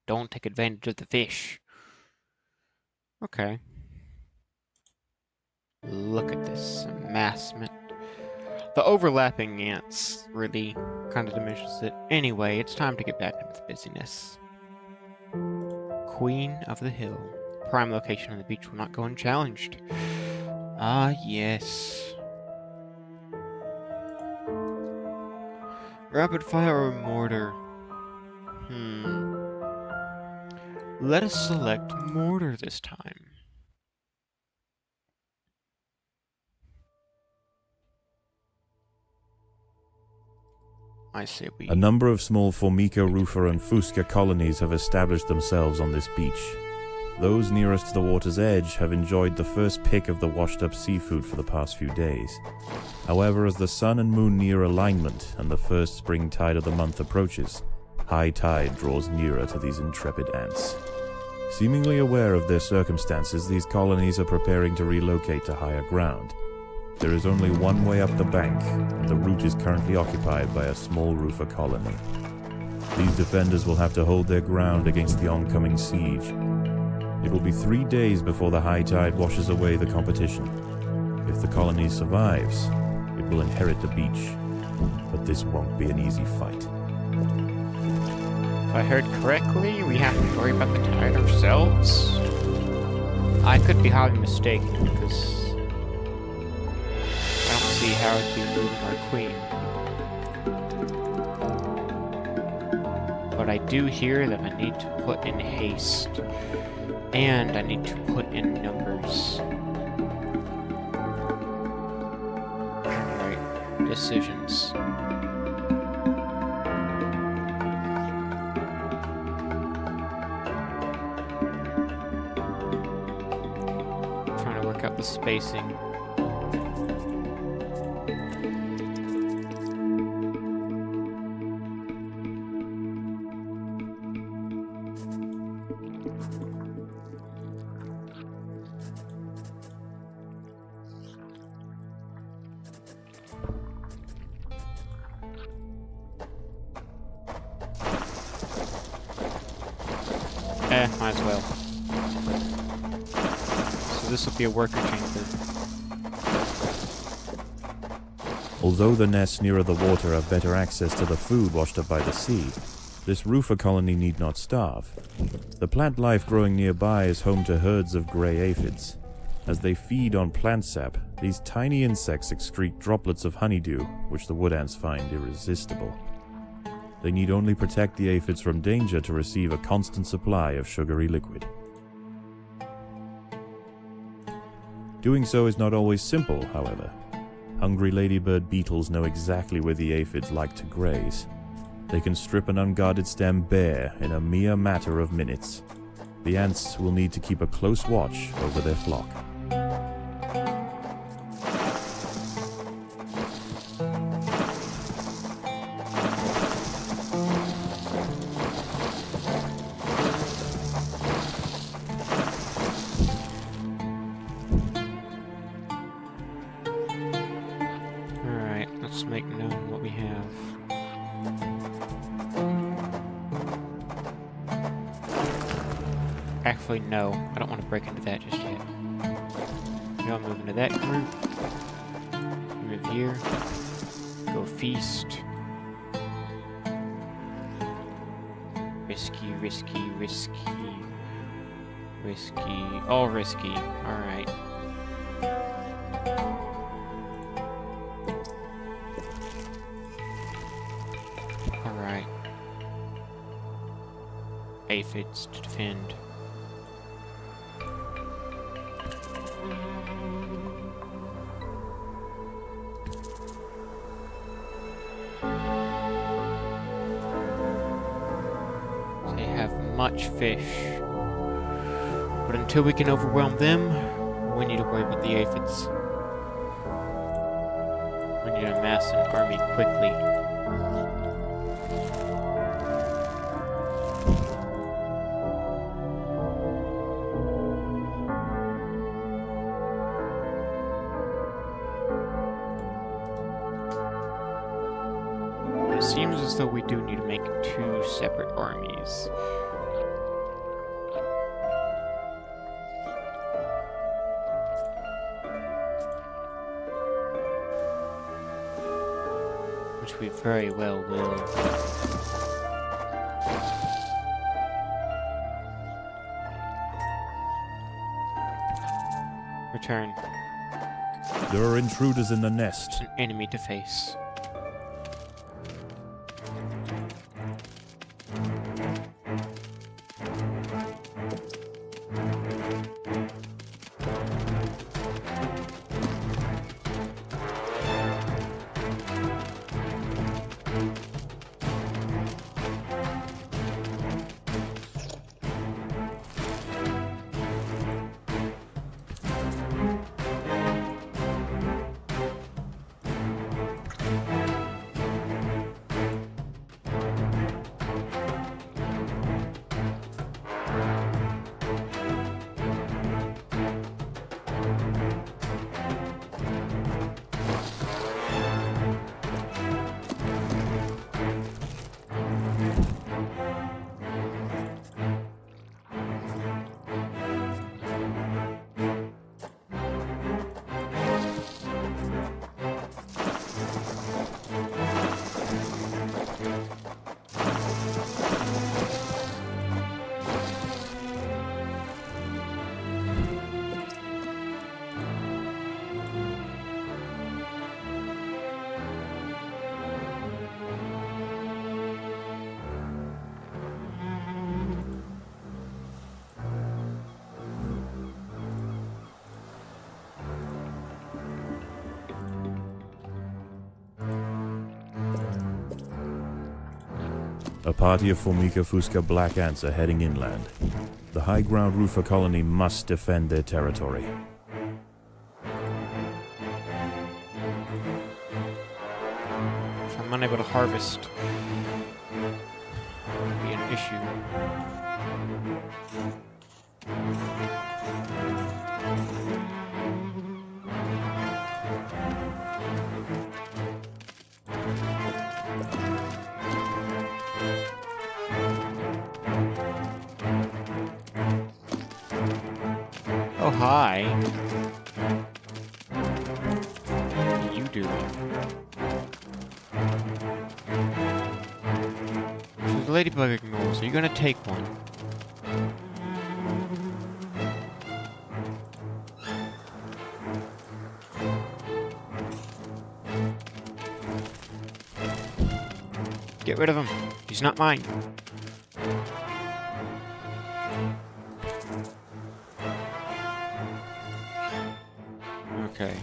don't take advantage of the fish. Okay. Look at this amassment. The overlapping ants really kind of diminishes it. Anyway, it's time to get back into the busyness. Queen of the Hill. Prime location on the beach will not go unchallenged. Ah, yes. Rapid fire or mortar? Let us select mortar this time. I say we... A number of small Formica, Rufa, and Fusca colonies have established themselves on this beach. Those nearest to the water's edge have enjoyed the first pick of the washed-up seafood for the past few days. However, as the sun and moon near alignment and the first spring tide of the month approaches, high tide draws nearer to these intrepid ants. Seemingly aware of their circumstances, these colonies are preparing to relocate to higher ground. There is only one way up the bank, and the route is currently occupied by a small Rufa colony. These defenders will have to hold their ground against the oncoming siege. It will be 3 days before the high tide washes away the competition. If the colony survives, it will inherit the beach. But this won't be an easy fight. If I heard correctly, we have to worry about the tide ourselves? I could be highly mistaken, because I don't see how it'd be moving our queen. But I do hear that I need to put in haste. And I need to put in numbers. Right, decisions. Trying to work out the spacing. Might as well. So this will be a worker chamber. Although the nests nearer the water have better access to the food washed up by the sea, this Rufa colony need not starve. The plant life growing nearby is home to herds of grey aphids. As they feed on plant sap, these tiny insects excrete droplets of honeydew, which the wood ants find irresistible. They need only protect the aphids from danger to receive a constant supply of sugary liquid. Doing so is not always simple, however. Hungry ladybird beetles know exactly where the aphids like to graze. They can strip an unguarded stem bare in a mere matter of minutes. The ants will need to keep a close watch over their flock. Alright, let's make known what we have. Actually, no. I don't want to break into that just yet. I'll move into that group. Move here. Go feast. Risky, risky, risky. Risky. All risky. Alright. Alright. Aphids to defend. They have much fish. But until we can overwhelm them, we need to worry about the aphids. We need to amass an army quickly. It seems as though we do need to make 2 separate armies. Which we very well will. Return. There are intruders in the nest. An enemy to face. A party of Formica fusca black ants are heading inland. The high ground roofer colony must defend their territory. If I'm unable to harvest, it'll be an issue. Oh, hi. What are you doing? So the ladybug ignores. Are you gonna take one? Get rid of him. He's not mine. Okay.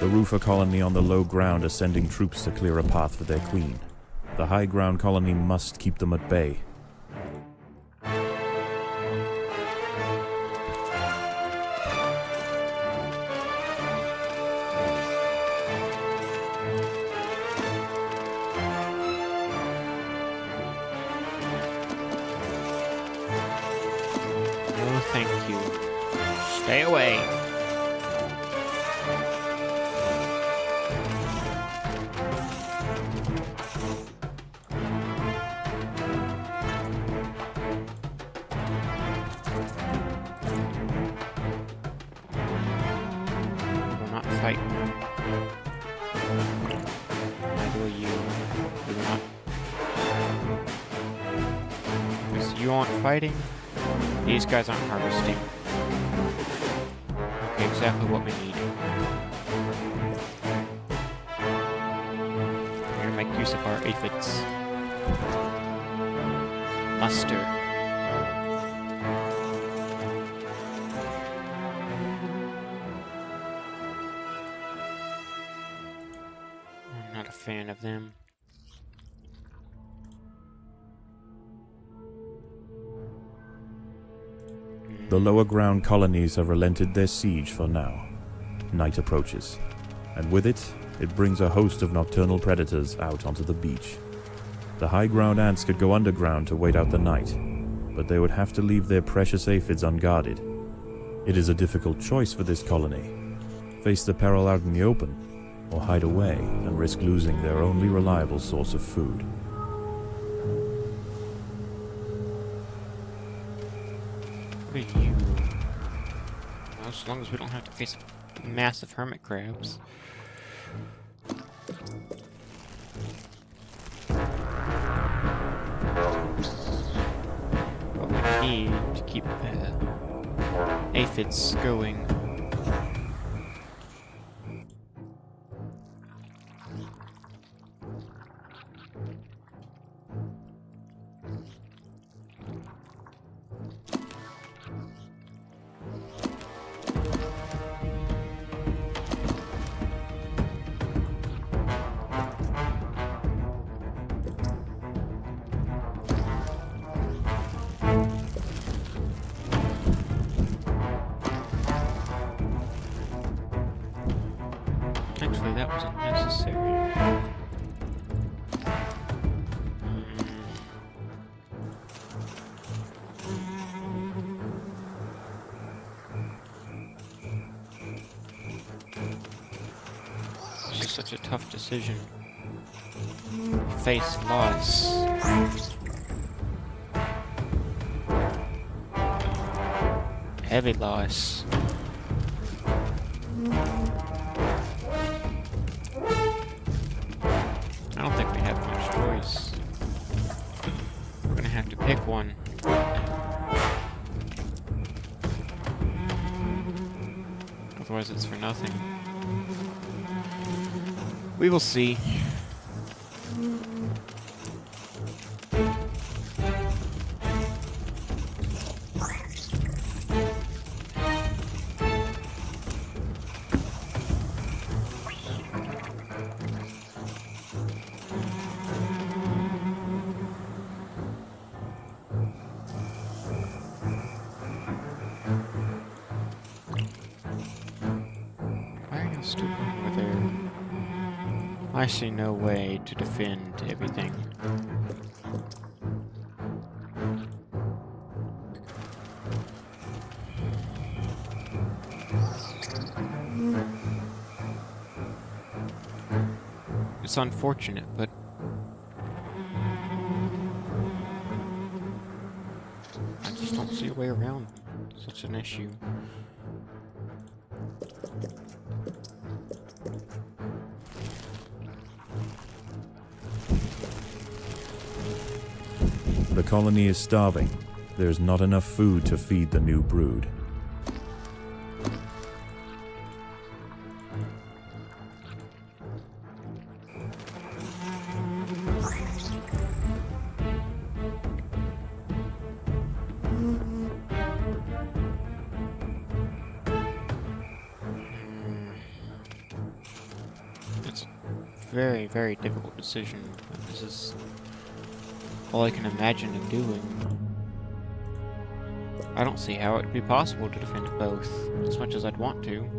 The roofer colony on the low ground are sending troops to clear a path for their queen. The high ground colony must keep them at bay. No, thank you. Stay away. We will not fight. Neither will you. We will not. Because you aren't fighting. These guys aren't harvesting. Okay, exactly what we need. We're gonna make use of our aphids. Muster. I'm not a fan of them. The lower ground colonies have relented their siege for now. Night approaches, and with it, it brings a host of nocturnal predators out onto the beach. The high ground ants could go underground to wait out the night, but they would have to leave their precious aphids unguarded. It is a difficult choice for this colony. Face the peril out in the open, or hide away and risk losing their only reliable source of food. What are you? Well, as long as we don't have to face massive hermit crabs. What we need to keep aphids going. Actually, that was unnecessary. It's just such a tough decision. Face loss. Heavy loss. I don't think we have much choice. We're gonna have to pick one. Otherwise it's for nothing. We will see. Still over there. I see no way to defend everything. It's unfortunate, but I just don't see a way around such an issue. The colony is starving. There's not enough food to feed the new brood. very, very difficult decision. This is all I can imagine him doing. I don't see how it would be possible to defend both, as much as I'd want to.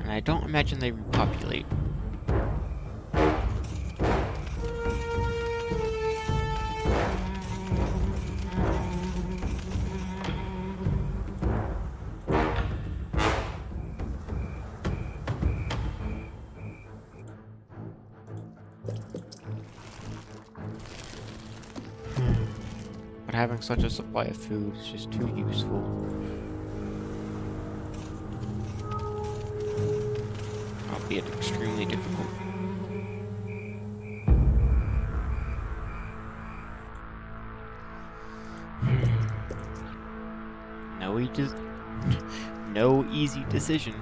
And I don't imagine they repopulate. But having such a supply of food is just too useful. Albeit extremely difficult. No easy decision.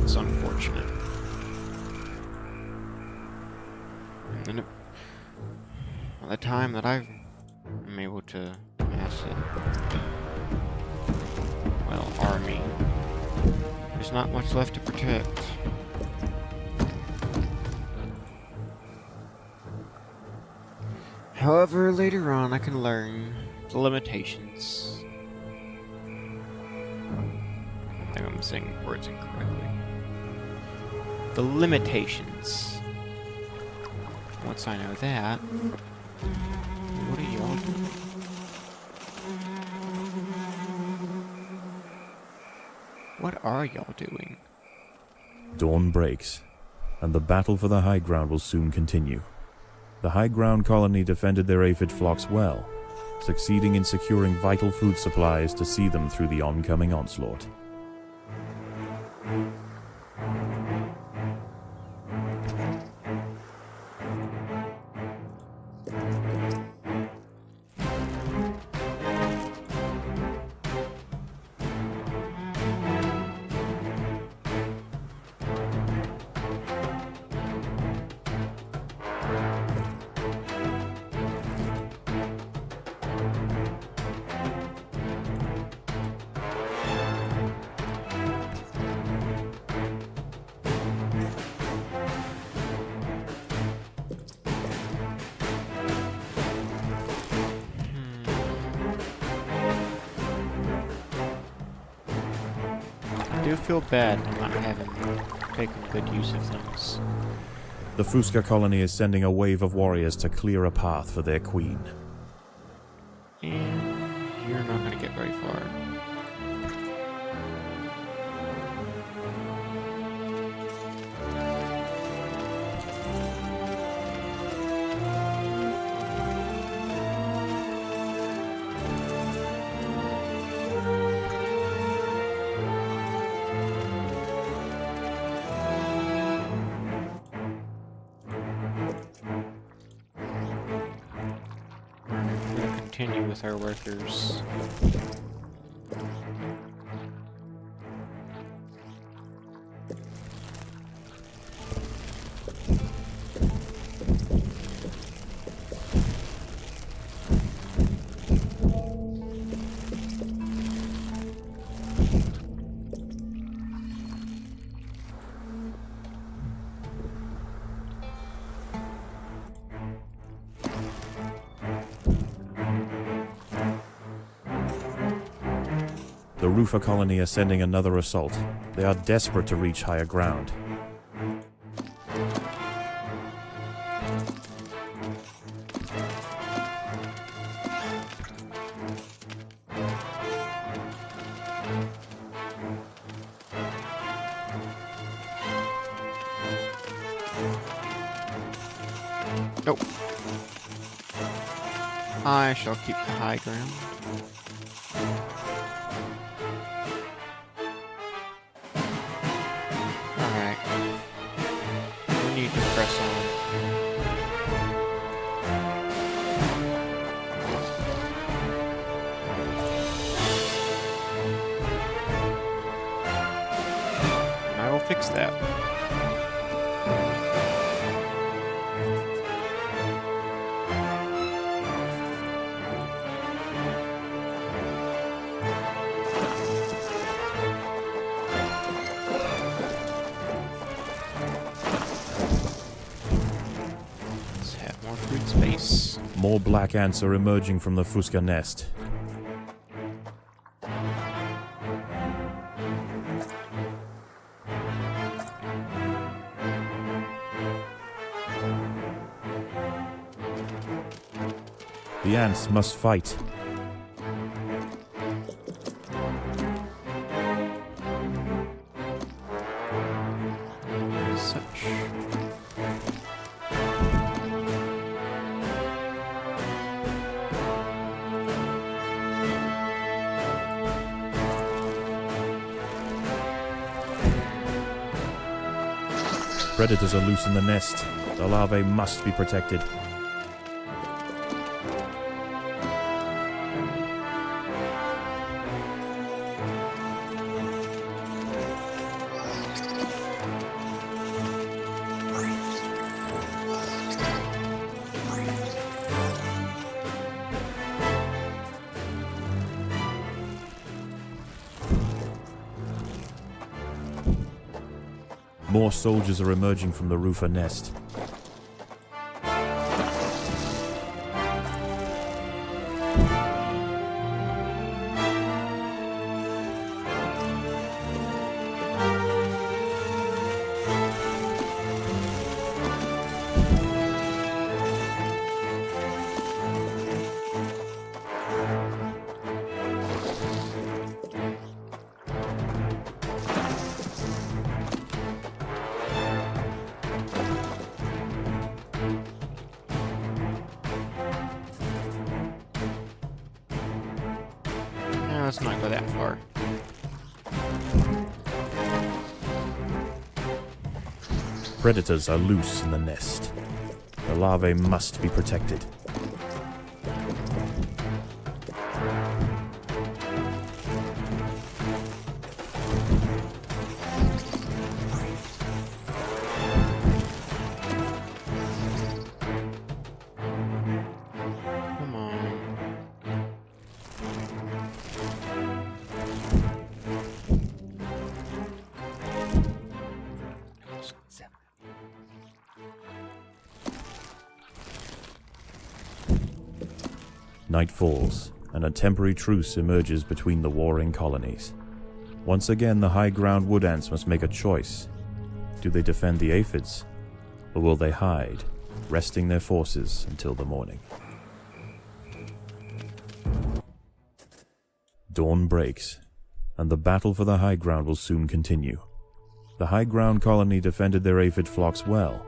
It's unfortunate. And by the time that I'm able to amass it, well, army, there's not much left to protect. However, later on I can learn the limitations. I think I'm saying words incorrectly. The limitations. Once I know that, what are y'all doing? What are y'all doing? Dawn breaks, and the battle for the high ground will soon continue. The high ground colony defended their aphid flocks well, succeeding in securing vital food supplies to see them through the oncoming onslaught. I do feel bad not having taken good use of those. The Fusca colony is sending a wave of warriors to clear a path for their queen. And you're not going to get very far. Continue with our workers. The Rufa colony are sending another assault. They are desperate to reach higher ground. Nope. I shall keep the high ground. Alright. We need to press on. I will fix that. Space. More black ants are emerging from the Fusca nest. The ants must fight. As such. Predators are loose in the nest. The larvae must be protected. More soldiers are emerging from the roofer nest. Let's not go that far. Predators are loose in the nest. The larvae must be protected. Come on. Night falls, and a temporary truce emerges between the warring colonies. Once again, the high ground wood ants must make a choice. Do they defend the aphids, or will they hide, resting their forces until the morning? Dawn breaks, and the battle for the high ground will soon continue. The high ground colony defended their aphid flocks well,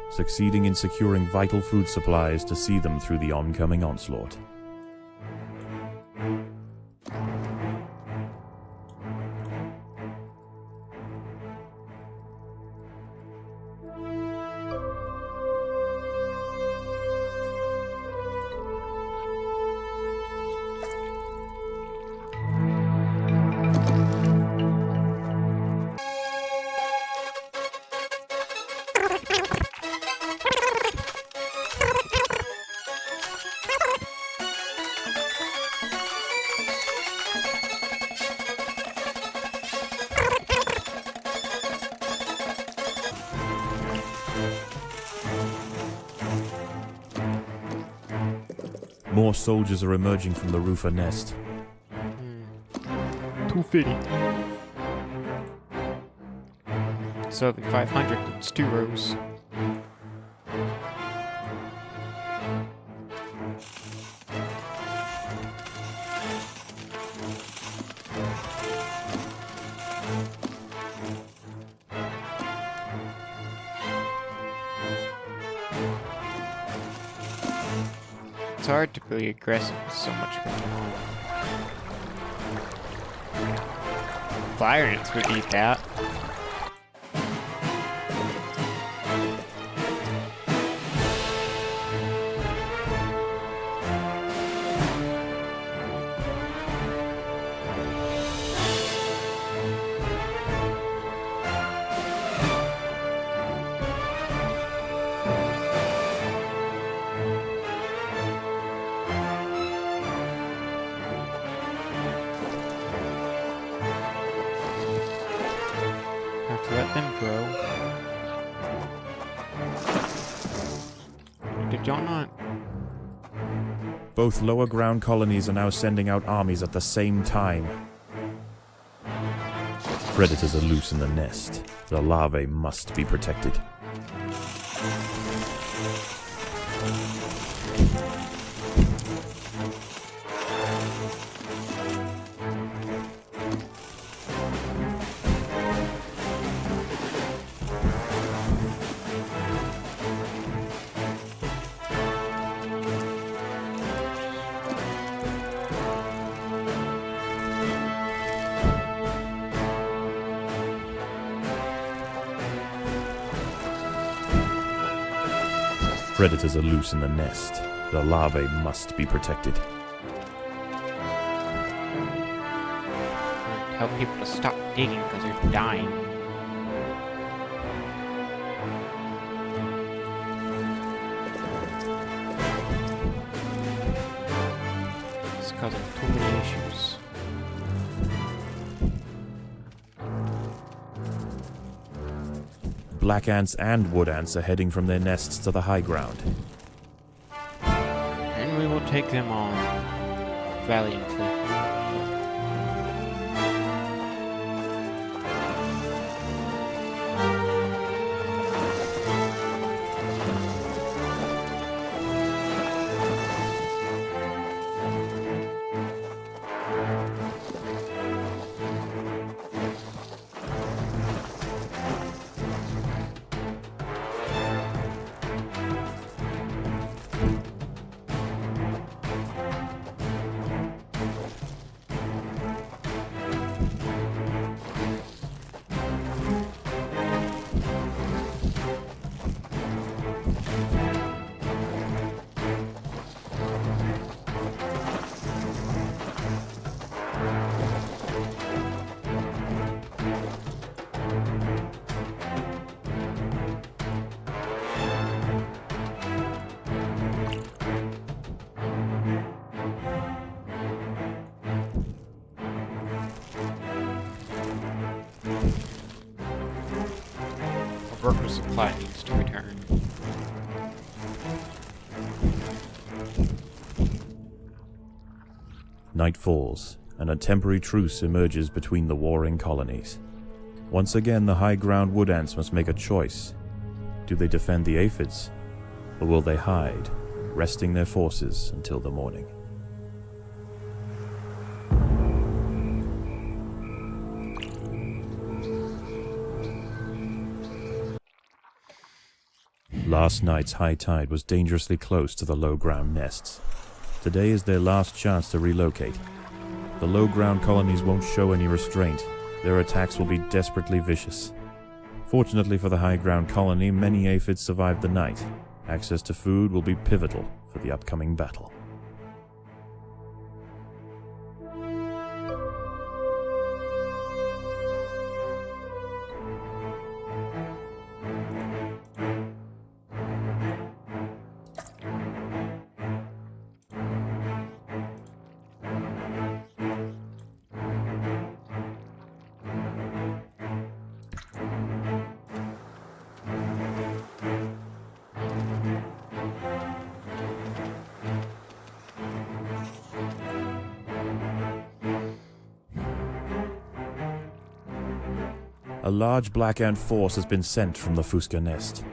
succeeding in securing vital food supplies to see them through the oncoming onslaught. More soldiers are emerging from the roofer nest. 250. So the 500, it's 2 rows. It's hard to be aggressive with so much going on. Fire ants would eat that. Have to let them grow. Did y'all not? Both lower ground colonies are now sending out armies at the same time. Predators are loose in the nest. The larvae must be protected. Predators are loose in the nest. The larvae must be protected. Tell people to stop digging because they're dying. It's causing too many issues. Black ants and wood ants are heading from their nests to the high ground. And we will take them on valiantly. Worker supply needs to return. Night falls, and a temporary truce emerges between the warring colonies. Once again, the high ground wood ants must make a choice. Do they defend the aphids, or will they hide, resting their forces until the morning? Last night's high tide was dangerously close to the low ground nests. Today is their last chance to relocate. The low ground colonies won't show any restraint. Their attacks will be desperately vicious. Fortunately for the high ground colony, many aphids survived the night. Access to food will be pivotal for the upcoming battle. A large black ant force has been sent from the Fuska nest.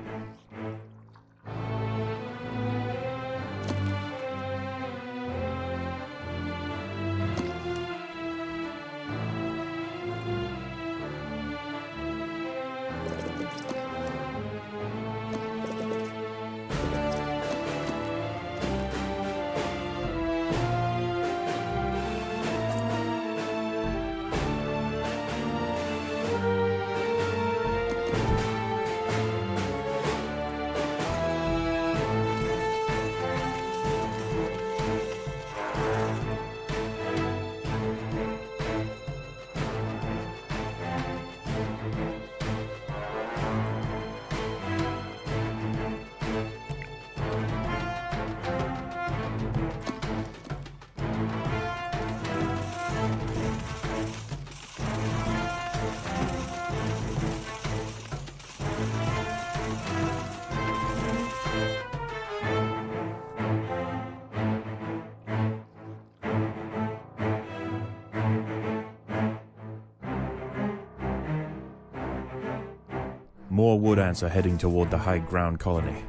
More wood ants are heading toward the high ground colony.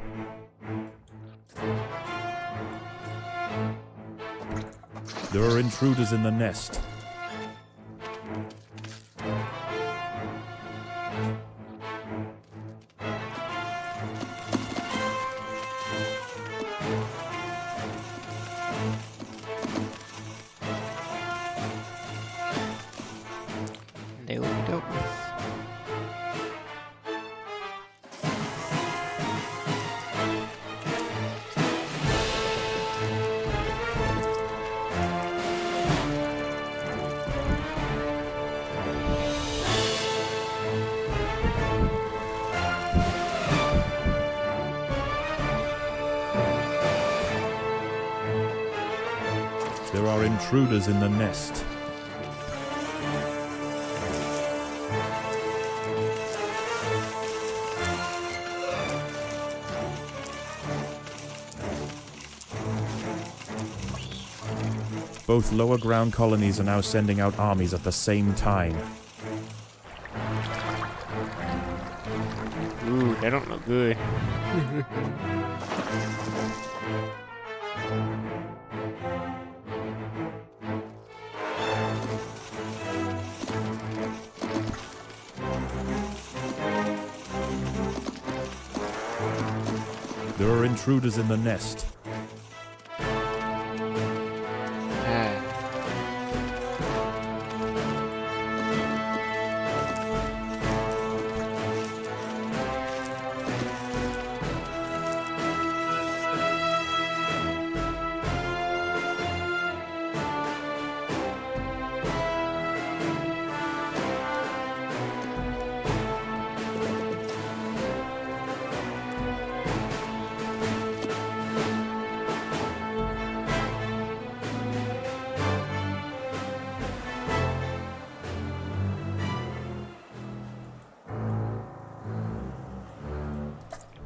There are intruders in the nest. They will be dealt with. There are intruders in the nest. Both lower ground colonies are now sending out armies at the same time. Ooh, that don't look good. There are intruders in the nest.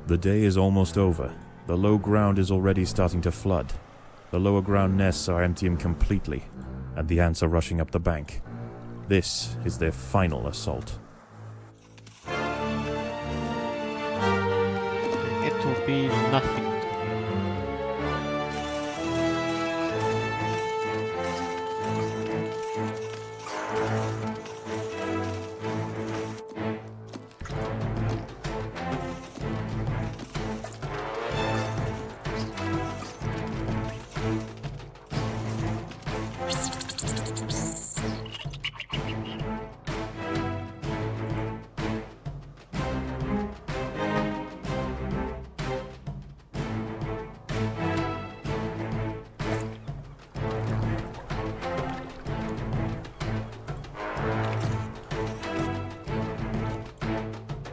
The day is almost over. The low ground is already starting to flood. The lower ground nests are emptying completely, and the ants are rushing up the bank. This is their final assault. It will be nothing.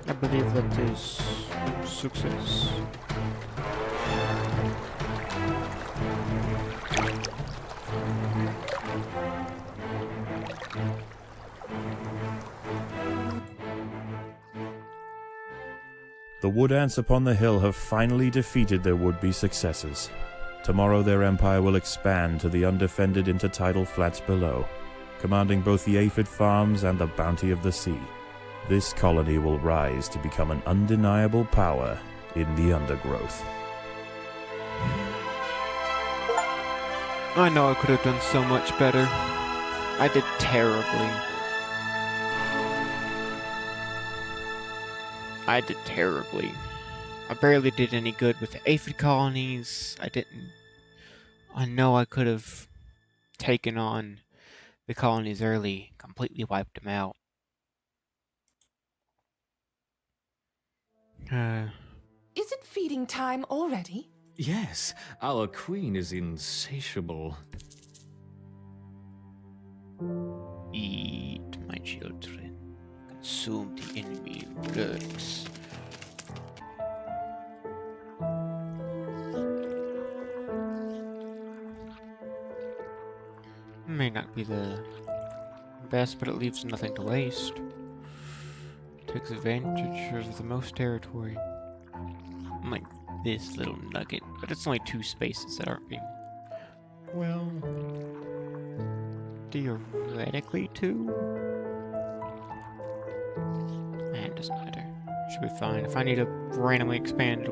I believe that is success. The wood ants upon the hill have finally defeated their would-be successors. Tomorrow their empire will expand to the undefended intertidal flats below, commanding both the aphid farms and the bounty of the sea. This colony will rise to become an undeniable power in the undergrowth. I know I could have done so much better. I did terribly. I barely did any good with the aphid colonies. I know I could have taken on the colonies early, completely wiped them out. Is it feeding time already? Yes, our queen is insatiable. Eat, my children. Consume the enemy lurks. May not be the best, but it leaves nothing to waste. Takes advantage of the most territory. Like this little nugget, but it's only 2 spaces that aren't being... Well... theoretically 2? And it doesn't matter. Should should be fine. If I need to randomly expand,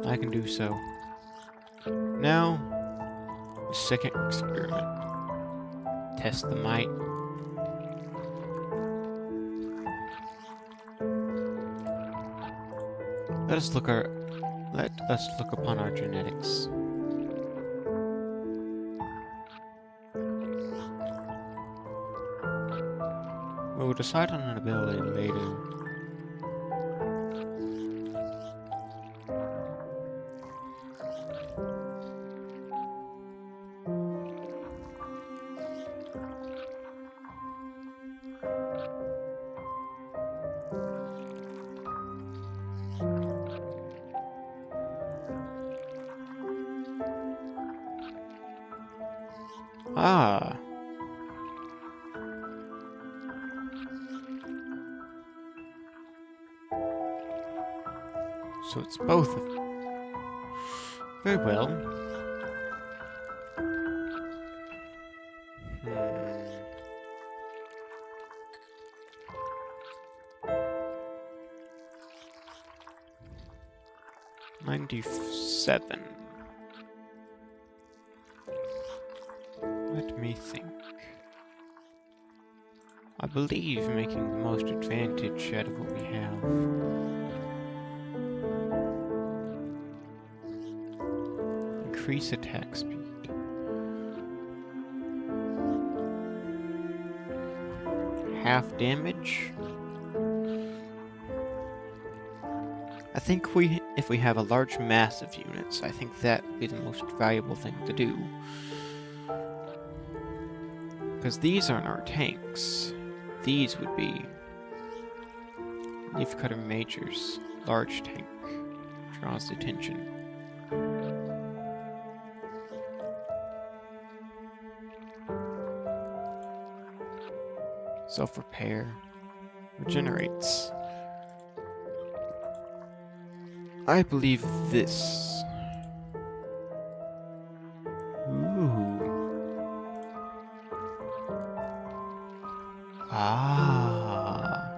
I can do so. Now, the second experiment. Test the might. Let us look upon our genetics. We will decide on an ability later. Ah. So it's both of them. Very well. Hmm. 97. Let me think. I believe making the most advantage out of what we have. Increase attack speed. Half damage. I think if we have a large mass of units, I think that would be the most valuable thing to do. Because these aren't our tanks. These would be Leafcutter Major's large tank. Draws attention. Self-repair. Regenerates. I believe this. Ooh. Ah.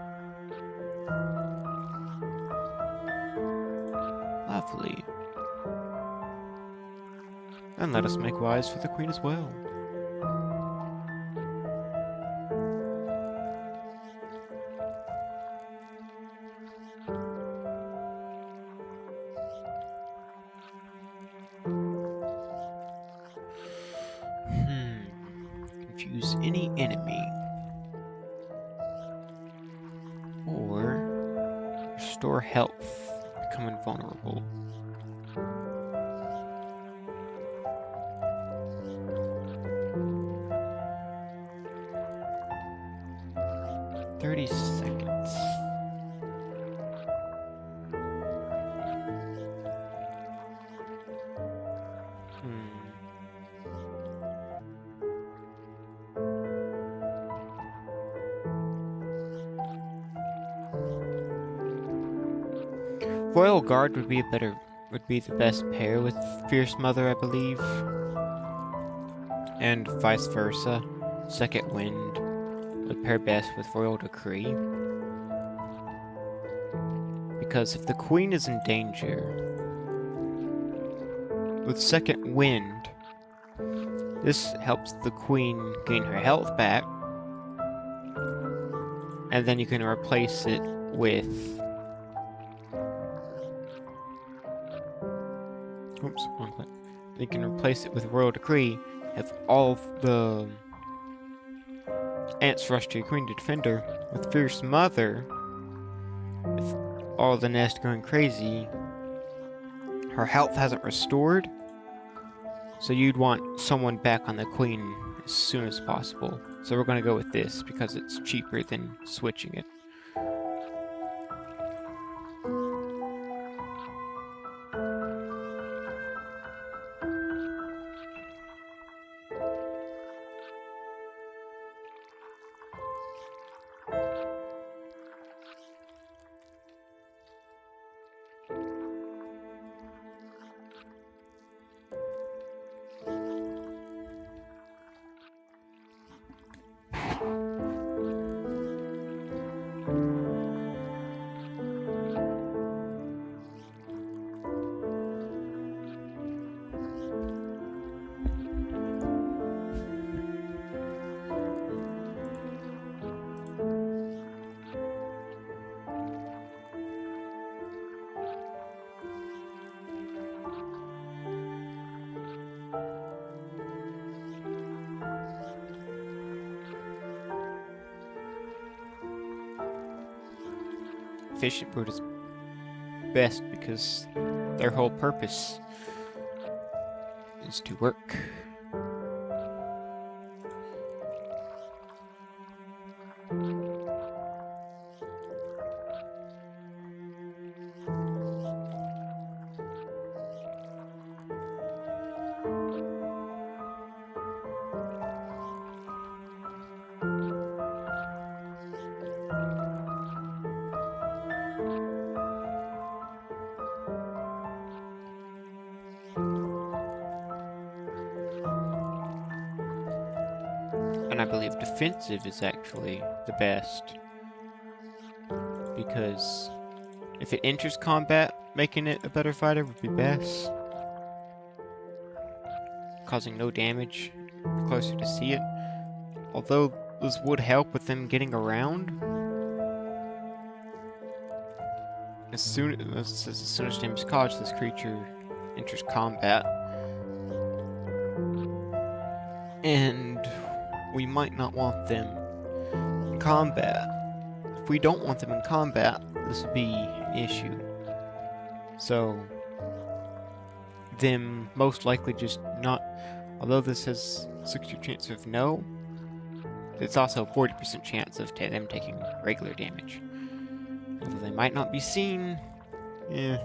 Lovely. And let us make wise for the queen as well. Confuse any enemy. Or restore health, become invulnerable. "30 seconds. Royal Guard would be the best pair with Fierce Mother, I believe. And vice versa. Second Wind would pair best with Royal Decree. Because if the Queen is in danger, with Second Wind, this helps the Queen gain her health back. And then you can replace it with... Oops, wrong click. You can replace it with Royal Decree, have all of the ants rush to your queen to defend her. With Fierce Mother, with all the nest going crazy, her health hasn't restored, so you'd want someone back on the queen as soon as possible. So we're going to go with this because it's cheaper than switching it. efficient brood is best because their whole purpose is to work. And I believe defensive is actually the best. Because if it enters combat, making it a better fighter would be best. Causing no damage closer to see it. Although this would help with them getting around. As soon as damage caused, this creature enters combat. And we might not want them in combat. If we don't want them in combat, this would be an issue. So, them most likely just not, although this has 60% chance of no, it's also a 40% chance of them taking regular damage. Although they might not be seen, yeah.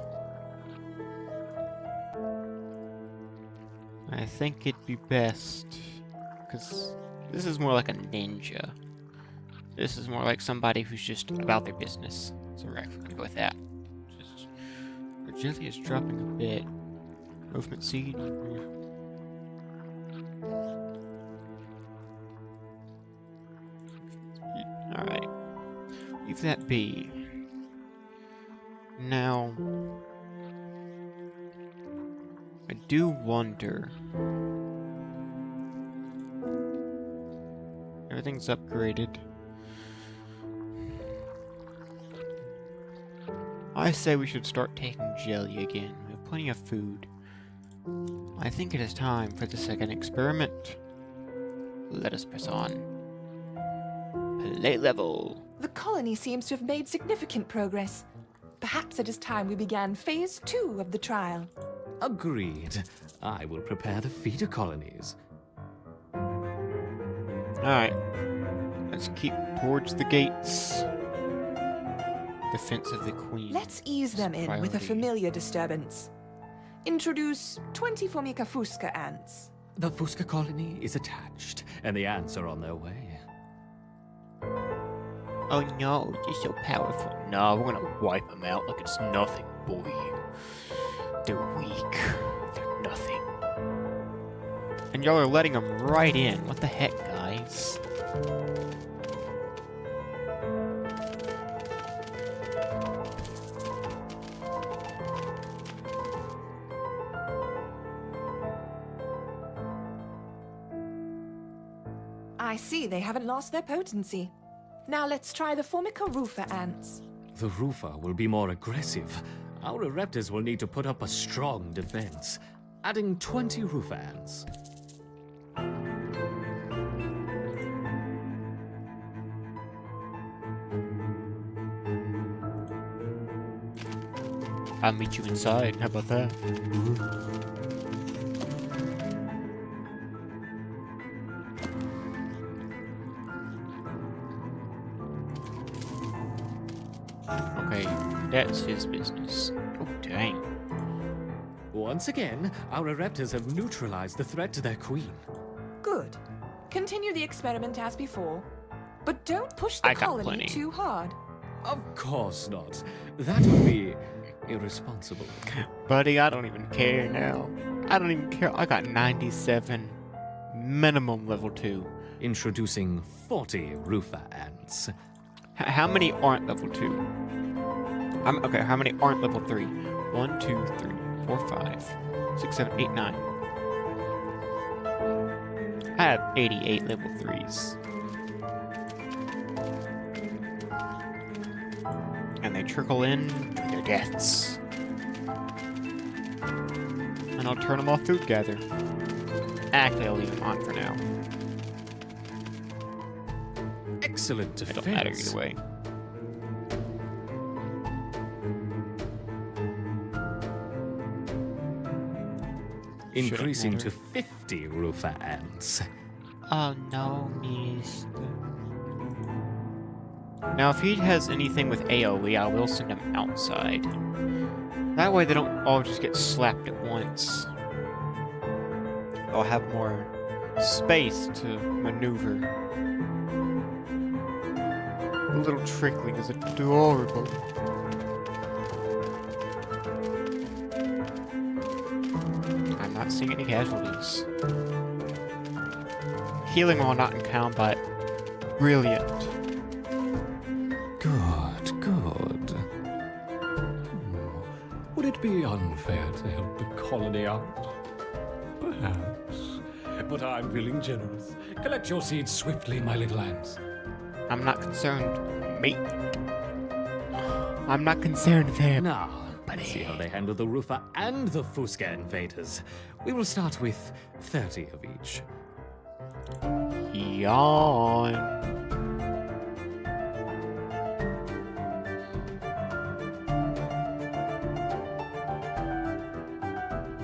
I think it'd be best, because this is more like a ninja. This is more like somebody who's just about their business. So we're actually gonna go with that. Just Virgilia is dropping a bit. Movement seed. Alright. Leave that be. Now, I do wonder. Everything's upgraded. I say we should start taking jelly again. We have plenty of food. I think it is time for the second experiment. Let us press on. Play level. The colony seems to have made significant progress. Perhaps it is time we began phase 2 of the trial. Agreed. I will prepare the feeder colonies. Alright. Let's keep towards the gates. Defense of the Queen. Let's ease them in with a Priority. familiar disturbance. Introduce 20 Formica fusca ants. The Fusca colony is attached, and the ants are on their way. Oh no, you're so powerful. No, we're gonna wipe them out like it's nothing, boy. They're weak. They're nothing. And y'all are letting them right in. What the heck, guys? I see they haven't lost their potency. Now let's try the Formica rufa ants. The Rufa will be more aggressive. Our Ereptors will need to put up a strong defense. Adding 20 Rufa ants. I'll meet you inside. How about that? Okay, that's his business. Oh, dang. Once again, our Ereptors have neutralized the threat to their queen. Good. Continue the experiment as before. But don't push the I got colony plenty. too hard. Of course not. That would be irresponsible. Buddy, I don't even care now. I don't even care. I got 97. Minimum level 2. Introducing 40 Rufa ants. How many aren't level 2? Okay, how many aren't level 3? 1, 2, 3, 4, 5, 6, 7, 8, 9. I have 88 level 3s. And they trickle in to their deaths. And I'll turn them off food gather. Actually, I'll leave them on for now. Excellent It defense. don't matter either way. increasing matter. to 50 Rufa ants. Oh no, mister. Now, if he has anything with AoE, I will send him outside. That way they don't all just get slapped at once. I'll have more space to maneuver. The little trickling is adorable. I'm not seeing any casualties. Healing while not in combat. Brilliant. Good, good. Would it be unfair to help the colony out? Perhaps. But I'm feeling generous. Collect your seeds swiftly, my little ants. I'm not concerned, mate. I'm not concerned there. Now, let's see how they handle the Rufa and the Fuska invaders. We will start with 30 of each. Yawn.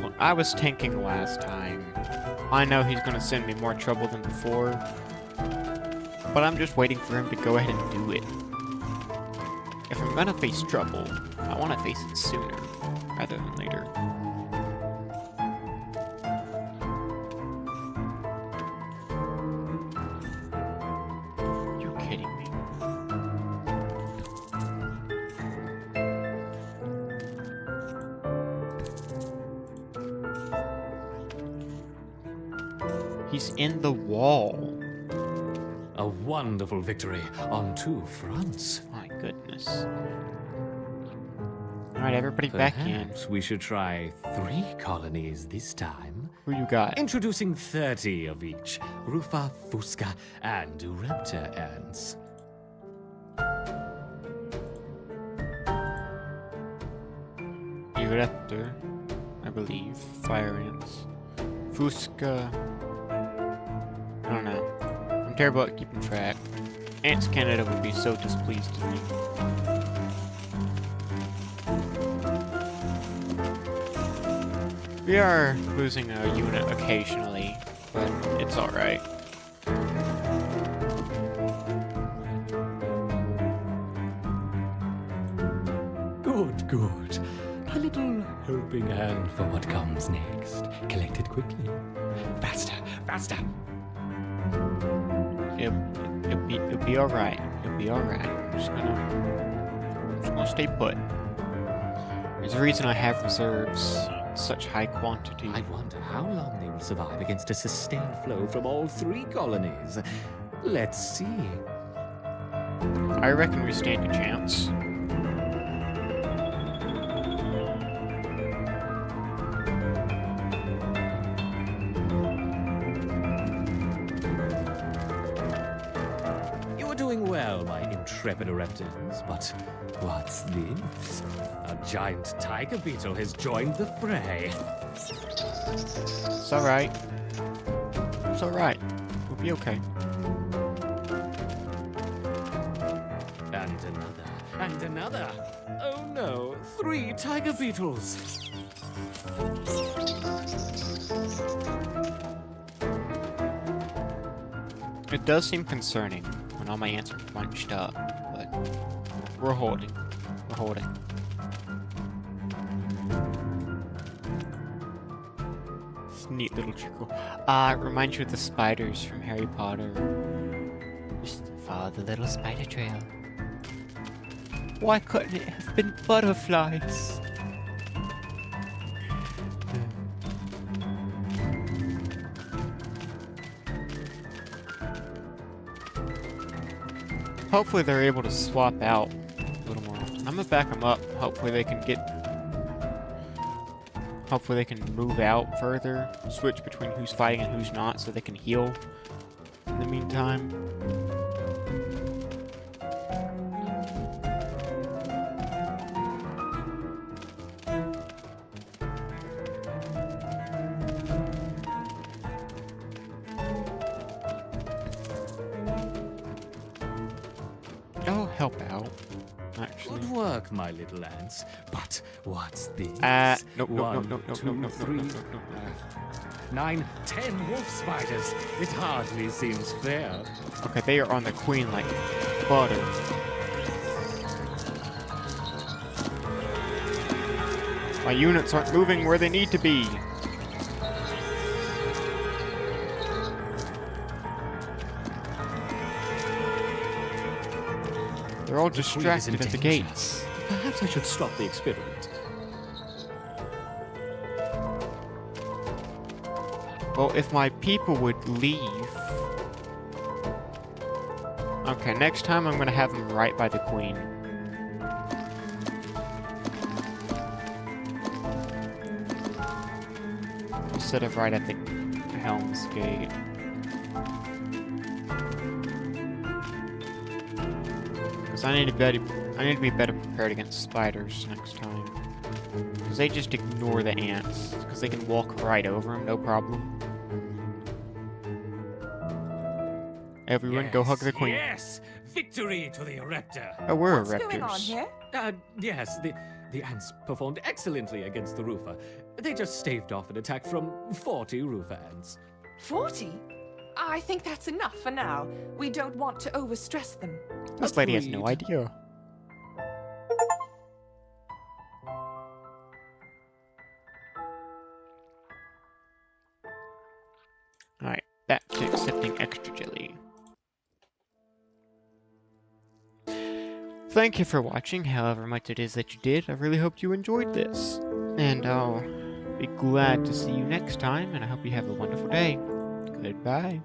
Well, I was tanking last time. I know he's gonna send me more trouble than before, but I'm just waiting for him to go ahead and do it. If I'm gonna face trouble, I want to face it sooner rather than later. You kidding me? He's in the wall. A wonderful victory on 2 fronts. My goodness. Alright, everybody back in. Perhaps we should try 3 colonies this time. Who you got? Introducing 30 of each. Rufa, Fuska, and Raptor ants. Raptor, I believe. Fire ants. Fuska. I don't know. I'm terrible at keeping track. Ants Canada would be so displeased with me. We are losing a unit occasionally, but it's alright. Good, good. A little helping hand for what comes next. Collect it quickly. Faster, faster. It'll be alright. It'll be alright. I'm just gonna stay put. There's a reason I have reserves in such high quantity. I wonder how long they will survive against a sustained flow from all 3 colonies. Let's see. I reckon we stand a chance. You are doing well, my intrepid Reptans, but what's this? A giant tiger beetle has joined the fray. It's alright. It's alright. We'll be okay. And another, and another. Oh no, 3 tiger beetles. It does seem concerning when all my ants are bunched up, but we're holding. We're holding. It's a neat little trickle. It reminds you of the spiders from Harry Potter. Just follow the little spider trail. Why couldn't it have been butterflies? Hopefully they're able to swap out a little more often. I'm gonna back them up. Hopefully they can move out further, switch between who's fighting and who's not, so they can heal in the meantime. I'll help out, actually. Good work, my little ants. But What's this? Nope, One, nope, two, three, 9, 10 wolf spiders. It hardly seems fair. Okay, they are on the queen like butter. My units aren't moving where they need to be. They're all distracted at the gates. Perhaps I should stop the experiment. Well, if my people would leave... Okay, next time I'm gonna have them right by the queen. Instead of right at the Helm's Gate. Because I need to be better prepared against spiders next time. Because they just ignore the ants. Because they can walk right over them, no problem. Everyone, go hug the queen. Yes! Victory to the Ereptor! Oh, we're What's going on Ereptors. here? Yes, the ants performed excellently against the roofer. They just staved off an attack from 40 roofer ants. 40? I think that's enough for now. We don't want to overstress them. This lady has no Agreed. idea. Alright, back to accepting extra jelly. Thank you for watching, however much it is that you did. I really hope you enjoyed this. And I'll be glad to see you next time, and I hope you have a wonderful day. Goodbye.